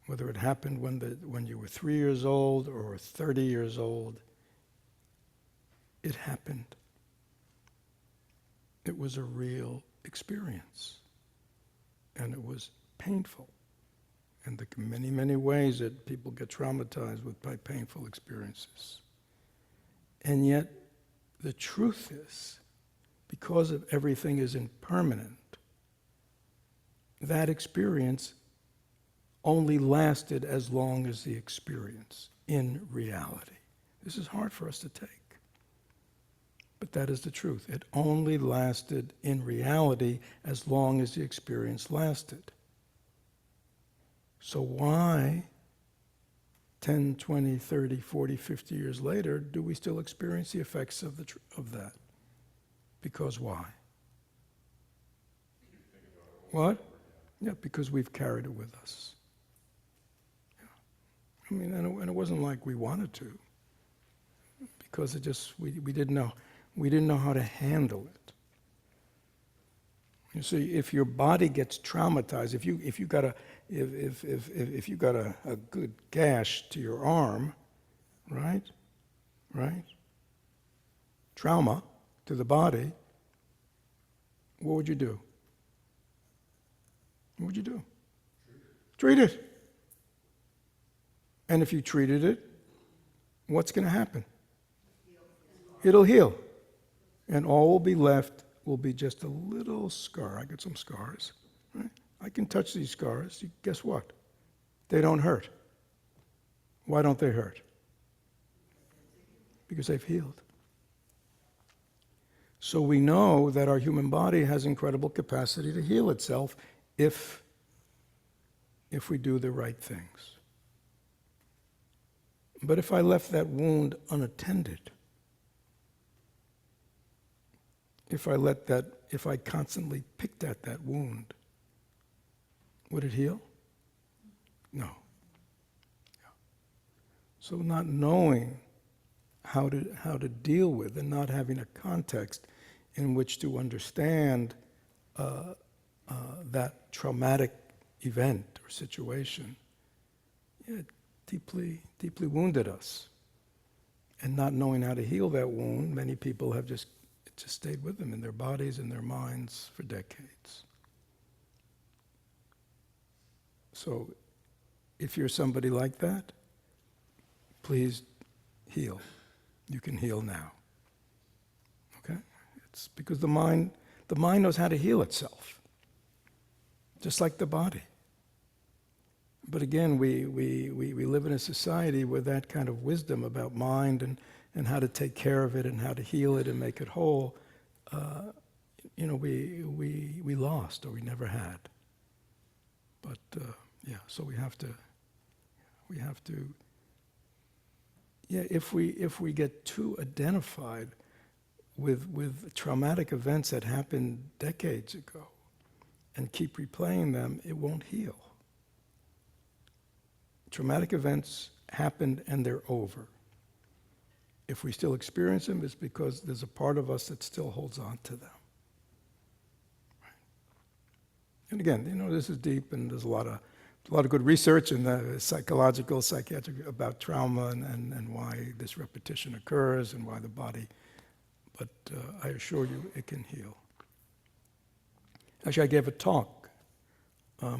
whether it happened when you were 3 years old or 30 years old, it happened. It was a real experience, and it was painful. And the many, many ways that people get traumatized by painful experiences. And yet, the truth is, because of everything is impermanent, that experience only lasted as long as the experience in reality. This is hard for us to take. But that is the truth. It only lasted in reality as long as the experience lasted. So why 10, 20, 30, 40, 50 years later do we still experience the effects of that? Because why? What? Yeah, because we've carried it with us. Yeah. And it wasn't like we wanted to, because we didn't know how to handle it. You see, if your body gets traumatized, if you got a good gash to your arm, right? Trauma to the body, what would you do? What would you do? Treat it. And if you treated it, what's going to happen? It'll heal. And all will be left will be just a little scar. I got some scars. Right? I can touch these scars. Guess what? They don't hurt. Why don't they hurt? Because they've healed. So we know that our human body has incredible capacity to heal itself if we do the right things. But if I left that wound unattended, if I constantly picked at that wound, would it heal? No. So not knowing how to deal with and not having a context in which to understand that traumatic event or situation, it deeply wounded us. And not knowing how to heal that wound, many people have just stayed with them in their bodies and their minds for decades. So if you're somebody like that, please heal. You can heal now. Okay? It's because the mind knows how to heal itself, just like the body. But again, we live in a society where that kind of wisdom about mind and how to take care of it and how to heal it and make it whole, we lost or we never had. But so we have to. Yeah, if we get too identified with traumatic events that happened decades ago and keep replaying them, it won't heal. Traumatic events happened and they're over. If we still experience them, it's because there's a part of us that still holds on to them. Right. And again, this is deep, and there's a lot of good research in the psychiatric about trauma and why this repetition occurs and why the body. But I assure you, it can heal. Actually, I gave a talk. I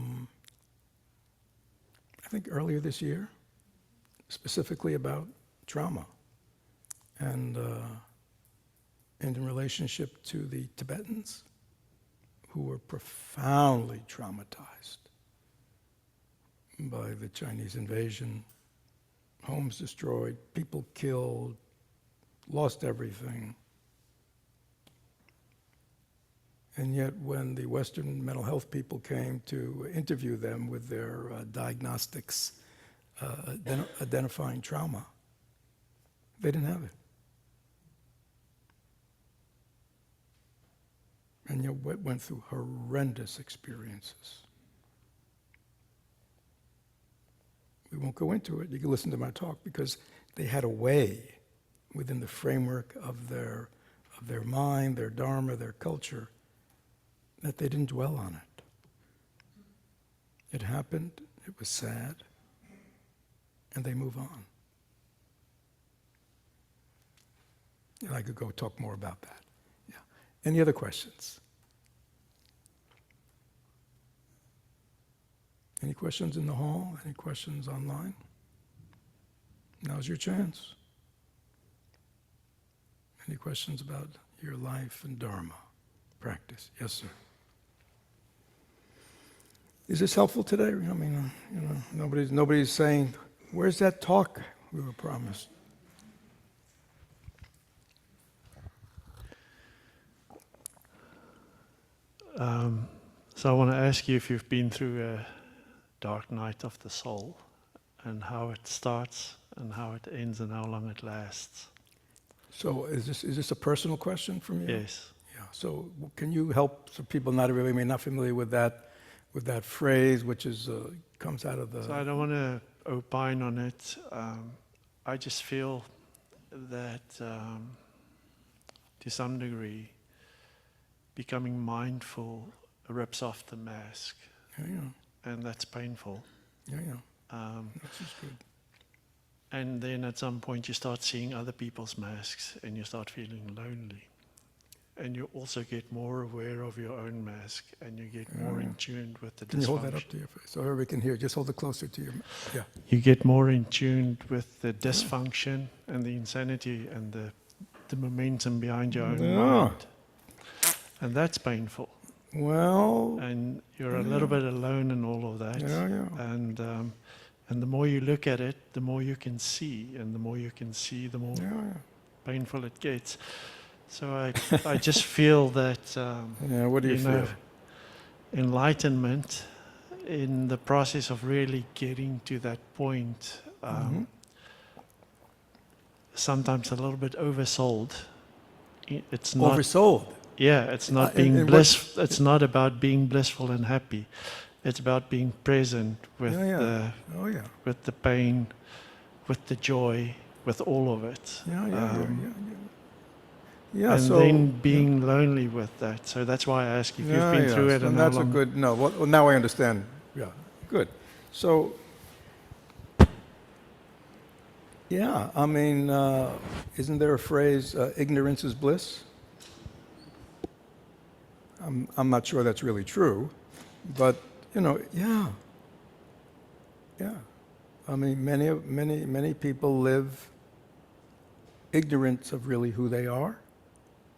think earlier this year, specifically about trauma and in relationship to the Tibetans who were profoundly traumatized by the Chinese invasion, homes destroyed, people killed, lost everything. And yet when the Western mental health people came to interview them with their diagnostics identifying trauma, they didn't have it. And yet went through horrendous experiences. We won't go into it. You can listen to my talk because they had a way within the framework of their mind, their dharma, their culture, that they didn't dwell on it. It happened, it was sad, and they move on. And I could go talk more about that. Yeah. Any other questions? Any questions in the hall? Any questions online? Now's your chance. Any questions about your life and dharma practice? Yes, sir. Is this helpful today? I mean, nobody's saying, "Where's that talk we were promised?" So I want to ask you if you've been through a dark night of the soul, and how it starts, and how it ends, and how long it lasts. So is this a personal question from you? Yes. Yeah. So can you help some people not familiar with that phrase, which is comes out of the. So I don't want to opine on it. I just feel that to some degree, becoming mindful rips off the mask, Yeah, yeah, and that's painful. yeah, yeah. That's just good. And then at some point you start seeing other people's masks and you start feeling lonely. And you also get more aware of your own mask and you get more in tune with the Can you hold that up dysfunction. to your face so everybody can hear? Just hold it closer to your yeah. You get more in tune with the dysfunction and the insanity and the momentum behind your own Yeah. mind. And that's painful. Well, And you're a little bit alone in all of that. yeah, yeah. And the more you look at it, the more you can see. And the more you can see, the more Yeah, yeah. painful it gets. So I just feel that, Yeah, what do you feel? enlightenment in the process of really getting to that point, sometimes a little bit oversold. It's not. Oversold. Yeah, it's not in being what- It's not about being blissful and happy. It's about being present with Yeah, yeah. Oh yeah. the pain, with the joy, with all of it. Yeah, yeah, yeah. Yeah, And so then being lonely with that. So that's why I ask if you've been through it and and how that's a long. good no. Well, now I understand. Yeah, good. So, yeah, I mean, isn't there a phrase, "ignorance is bliss"? I'm not sure that's really true, but yeah, yeah. I mean, many people live ignorant of really who they are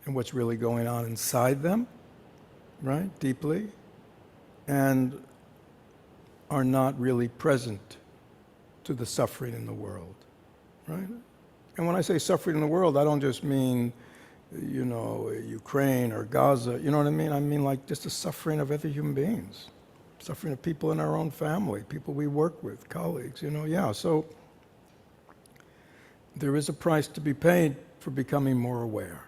and what's really going on inside them, right, deeply, and are not really present to the suffering in the world, right? And when I say suffering in the world, I don't just mean, Ukraine or Gaza, you know what I mean? I mean like just the suffering of other human beings, suffering of people in our own family, people we work with, colleagues, yeah. So there is a price to be paid for becoming more aware.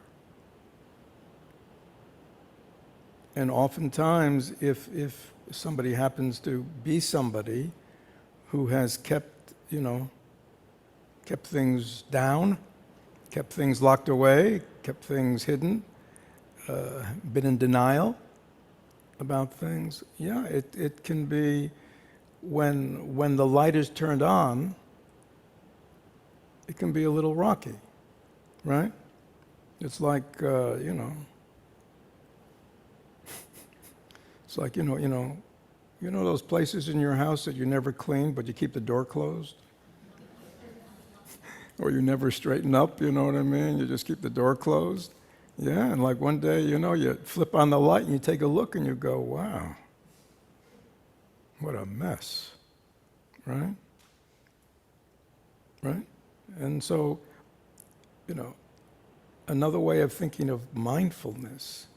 And oftentimes, if somebody happens to be somebody who has kept things down, kept things locked away, kept things hidden, been in denial about things, yeah, it can be when the light is turned on, it can be a little rocky, right? It's like, it's like, those places in your house that you never clean, but you keep the door closed? Or you never straighten up, you know what I mean? You just keep the door closed. Yeah, and like one day, you flip on the light and you take a look and you go, wow, what a mess, right? Right? And so, another way of thinking of mindfulness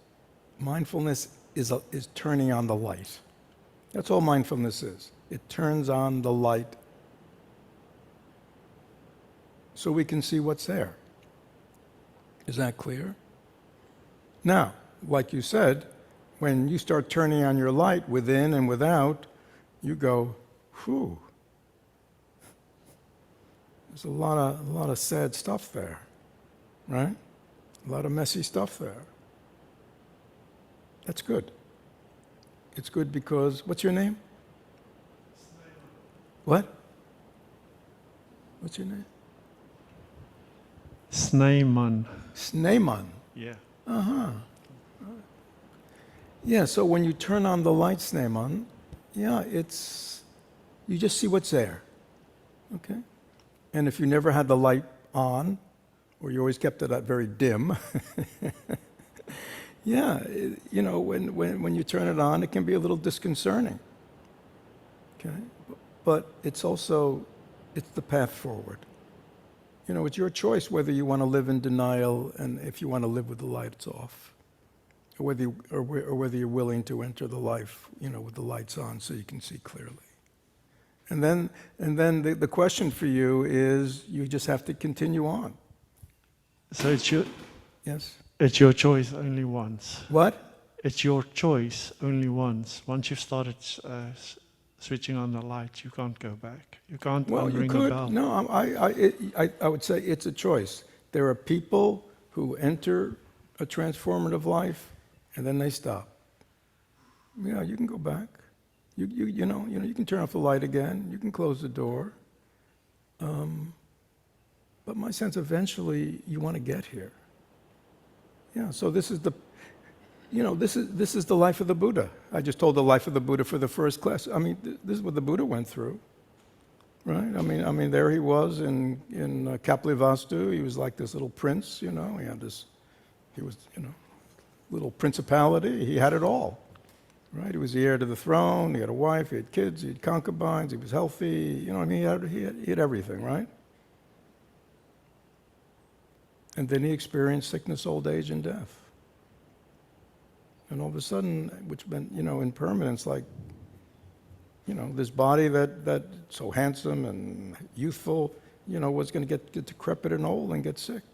is turning on the light. That's all mindfulness is. It turns on the light so we can see what's there. Is that clear? Now, like you said, when you start turning on your light within and without, you go, whew. There's a lot of sad stuff there, right? A lot of messy stuff there. That's good. It's good because, what's your name? What? What's your name? Sneyman. Sneyman. Yeah. Yeah, so when you turn on the light, Sneyman, yeah, you just see what's there, okay? And if you never had the light on, or you always kept it very dim, yeah, when you turn it on, it can be a little disconcerting, okay? But it's the path forward. It's your choice whether you want to live in denial and if you want to live with the lights off, or whether you're willing to enter the life, with the lights on so you can see clearly. And then the question for you is, you just have to continue on. So Yes? it's your choice only once. What? It's your choice only once. Once you've started switching on the light, you can't go back. You can't Well, you unring a could. bell. No, I would say it's a choice. There are people who enter a transformative life and then they stop. Yeah, you can go back. You can turn off the light again. You can close the door. But my sense, eventually, you want to get here. Yeah. So this is this is the life of the Buddha. I just told the life of the Buddha for the first class. I mean, this is what the Buddha went through, right? I mean, there he was in Kapilavastu. He was like this little prince. He was little principality. He had it all. Right, he was the heir to the throne. He had a wife. He had kids. He had concubines. He was healthy. He had everything, right? And then he experienced sickness, old age, and death. And all of a sudden, which meant, impermanence, like, this body that so handsome and youthful, was going to get decrepit and old and get sick,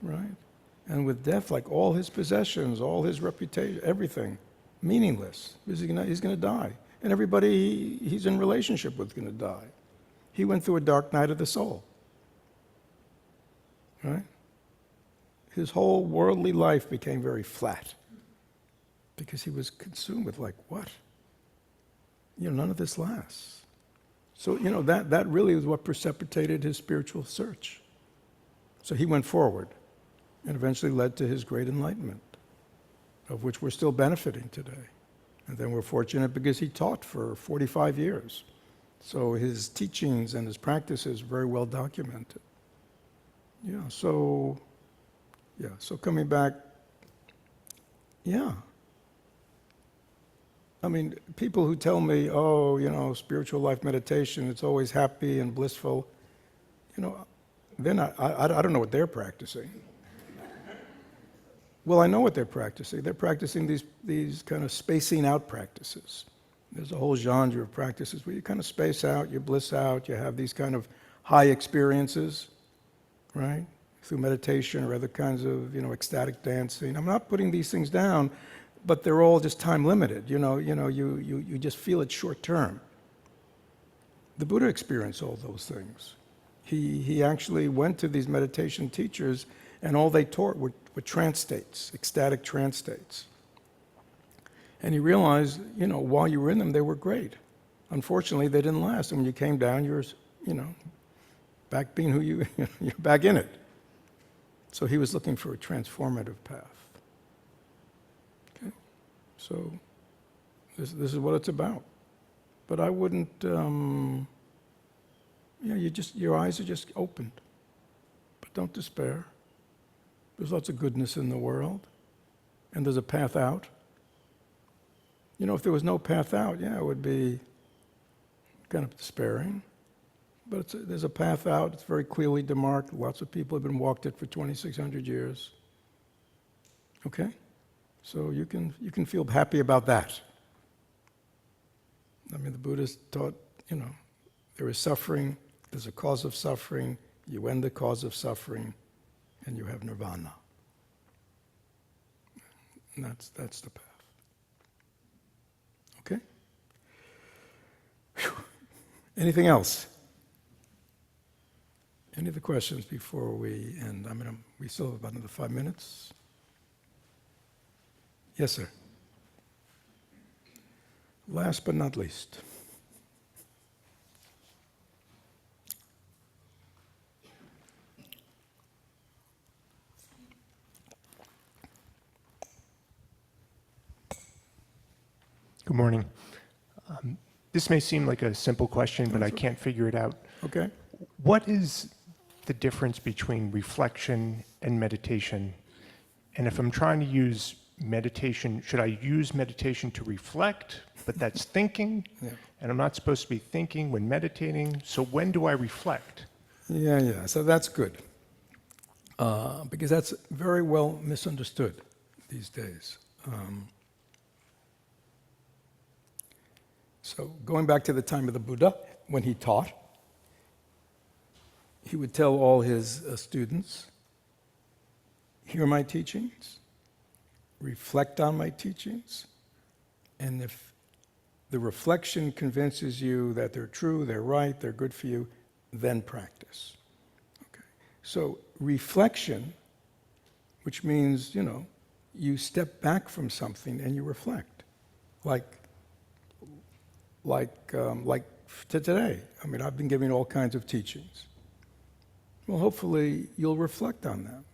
right? And with death, like all his possessions, all his reputation, everything, meaningless. He's going to die. And everybody he's in relationship with is going to die. He went through a dark night of the soul, right? His whole worldly life became very flat because he was consumed with like, what? None of this lasts. So, that really is what precipitated his spiritual search. So he went forward and eventually led to his great enlightenment, of which we're still benefiting today. And then we're fortunate because he taught for 45 years. So his teachings and his practices are very well documented. So coming back, I mean, people who tell me, spiritual life meditation, it's always happy and blissful, they're not, I don't know what they're practicing. Well, I know what they're practicing. They're practicing these kind of spacing out practices. There's a whole genre of practices where you kind of space out, you bliss out, you have these kind of high experiences, right? Through meditation or other kinds of, ecstatic dancing. I'm not putting these things down, but they're all just time limited. You just feel it short term. The Buddha experienced all those things. He actually went to these meditation teachers, and all they taught were trance states, ecstatic trance states. And he realized, while you were in them, they were great. Unfortunately, they didn't last. And when you came down, you're back being who you're back in it. So he was looking for a transformative path. Okay? So this is what it's about. But I wouldn't, your eyes are just opened. But don't despair. There's lots of goodness in the world, and there's a path out. If there was no path out, it would be kind of despairing. But there's a path out. It's very clearly demarked. Lots of people have been walked it for 2,600 years. Okay? So you can feel happy about that. I mean, the Buddhists taught, there is suffering, there's a cause of suffering, you end the cause of suffering, and you have nirvana. And that's the path. Okay? Whew. Anything else? Any other questions before we end? We still have about another 5 minutes. Yes, sir. Last but not least. Good morning. This may seem like a simple question, but I can't figure it out. Okay. What is the difference between reflection and meditation? And if I'm trying to use meditation, should I use meditation to reflect, but that's thinking? Yeah. And I'm not supposed to be thinking when meditating, so when do I reflect? Yeah. So that's good. Because that's very well misunderstood these days. So going back to the time of the Buddha, when he taught, he would tell all his students, hear my teachings, reflect on my teachings, and if the reflection convinces you that they're true, they're right, they're good for you, then practice. Okay. So reflection, which means, you step back from something and you reflect. like to today. I mean, I've been giving all kinds of teachings. Well, hopefully you'll reflect on them.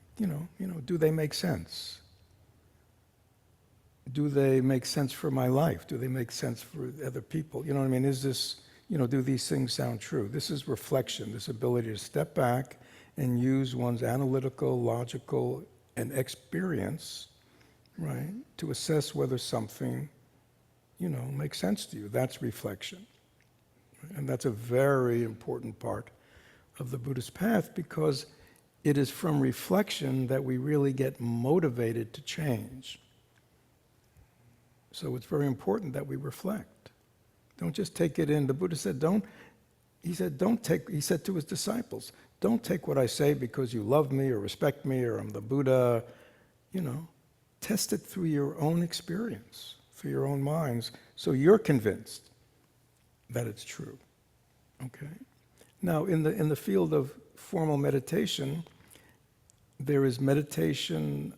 Do they make sense? Do they make sense for my life? Do they make sense for other people? You know what I mean? Is this, do these things sound true? This is reflection, this ability to step back and use one's analytical, logical, and experience, right, to assess whether something, makes sense to you. That's reflection. And that's a very important part of the Buddhist path, because it is from reflection that we really get motivated to change. So it's very important that we reflect. Don't just take it in. The Buddha said, he said to his disciples, don't take what I say because you love me or respect me or I'm the Buddha. Test it through your own experience, through your own minds, so you're convinced that it's true. Okay? Now, in the field of formal meditation, there is meditation,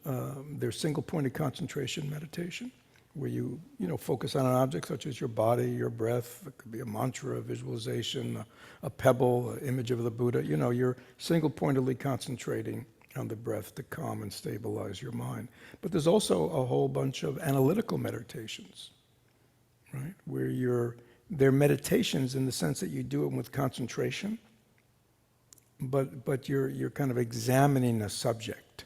there's single-pointed concentration meditation, where you focus on an object such as your body, your breath. It could be a mantra, a visualization, a pebble, an image of the Buddha. You're single-pointedly concentrating on the breath to calm and stabilize your mind. But there's also a whole bunch of analytical meditations, right? Where they're meditations in the sense that you do it with concentration, but you're kind of examining a subject,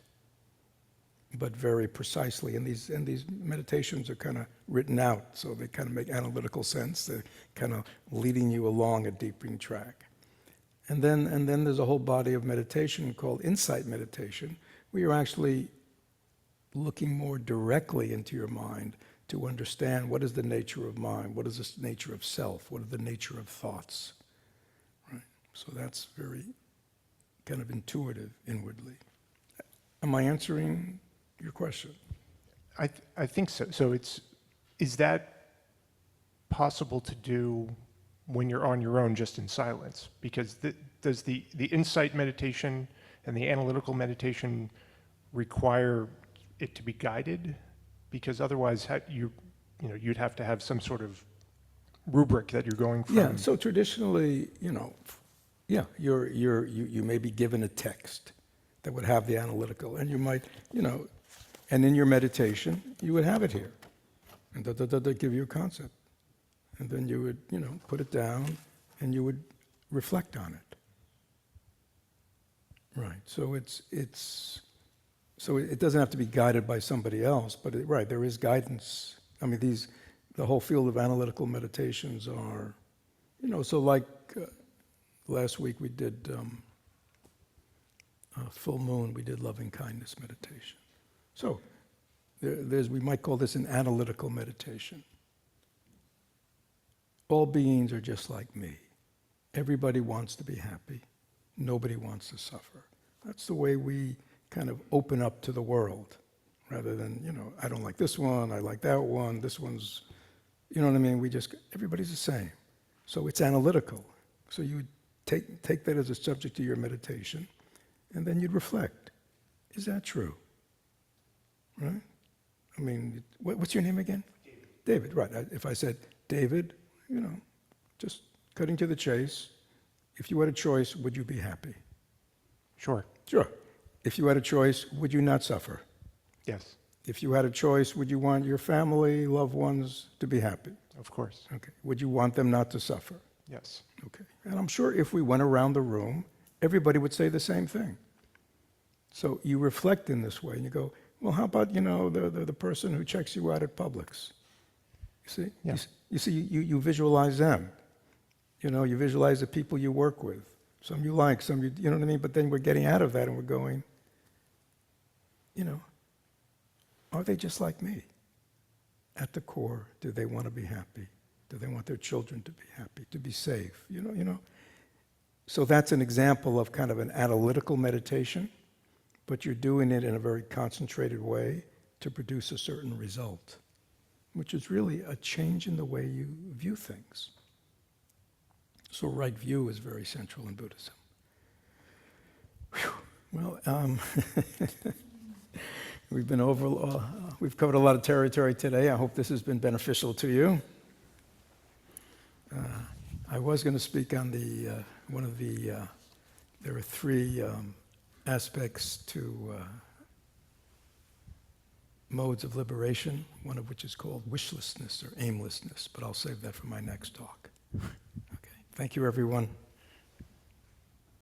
but very precisely. And these meditations are kind of written out, so they kind of make analytical sense. They're kind of leading you along a deepening track. And then there's a whole body of meditation called insight meditation, where you're actually looking more directly into your mind to understand what is the nature of mind, what is the nature of self, what is the nature of thoughts. Right? So that's very kind of intuitive inwardly. Am I answering your question? I think so. So is that possible to do when you're on your own, just in silence? Because does the insight meditation and the analytical meditation require it to be guided? Because otherwise, you'd have to have some sort of rubric that you're going from. Yeah. So traditionally, you may be given a text that would have the analytical, and you might, and in your meditation, you would have it here, and give you a concept. And then you would, put it down, and you would reflect on it. Right. So it doesn't have to be guided by somebody else, but there is guidance. I mean, the whole field of analytical meditations are, so like last week we did full moon. We did loving kindness meditation. So we might call this an analytical meditation. All beings are just like me. Everybody wants to be happy. Nobody wants to suffer. That's the way we kind of open up to the world, rather than, I don't like this one, I like that one, this one's, you know what I mean? Everybody's the same. So it's analytical. So you would take that as a subject to your meditation, and then you'd reflect. Is that true? Right? I mean, what's your name again? David, right. If I said, David, just cutting to the chase, if you had a choice, would you be happy? Sure. Sure. If you had a choice, would you not suffer? Yes. If you had a choice, would you want your family, loved ones to be happy? Of course. Okay. Would you want them not to suffer? Yes. Okay. And I'm sure if we went around the room, everybody would say the same thing. So you reflect in this way, and you go, well, how about, the person who checks you out at Publix? You see? Yeah. You see, you visualize them. You visualize the people you work with. Some you like, some you know what I mean? But then we're getting out of that and we're going, are they just like me? At the core, do they want to be happy? Do they want their children to be happy, to be safe? So that's an example of kind of an analytical meditation, but you're doing it in a very concentrated way to produce a certain result, which is really a change in the way you view things. So right view is very central in Buddhism. Whew. Well, We've covered a lot of territory today. I hope this has been beneficial to you. I was going to speak on there are three aspects to modes of liberation, one of which is called wishlessness or aimlessness, but I'll save that for my next talk. Okay. Thank you, everyone.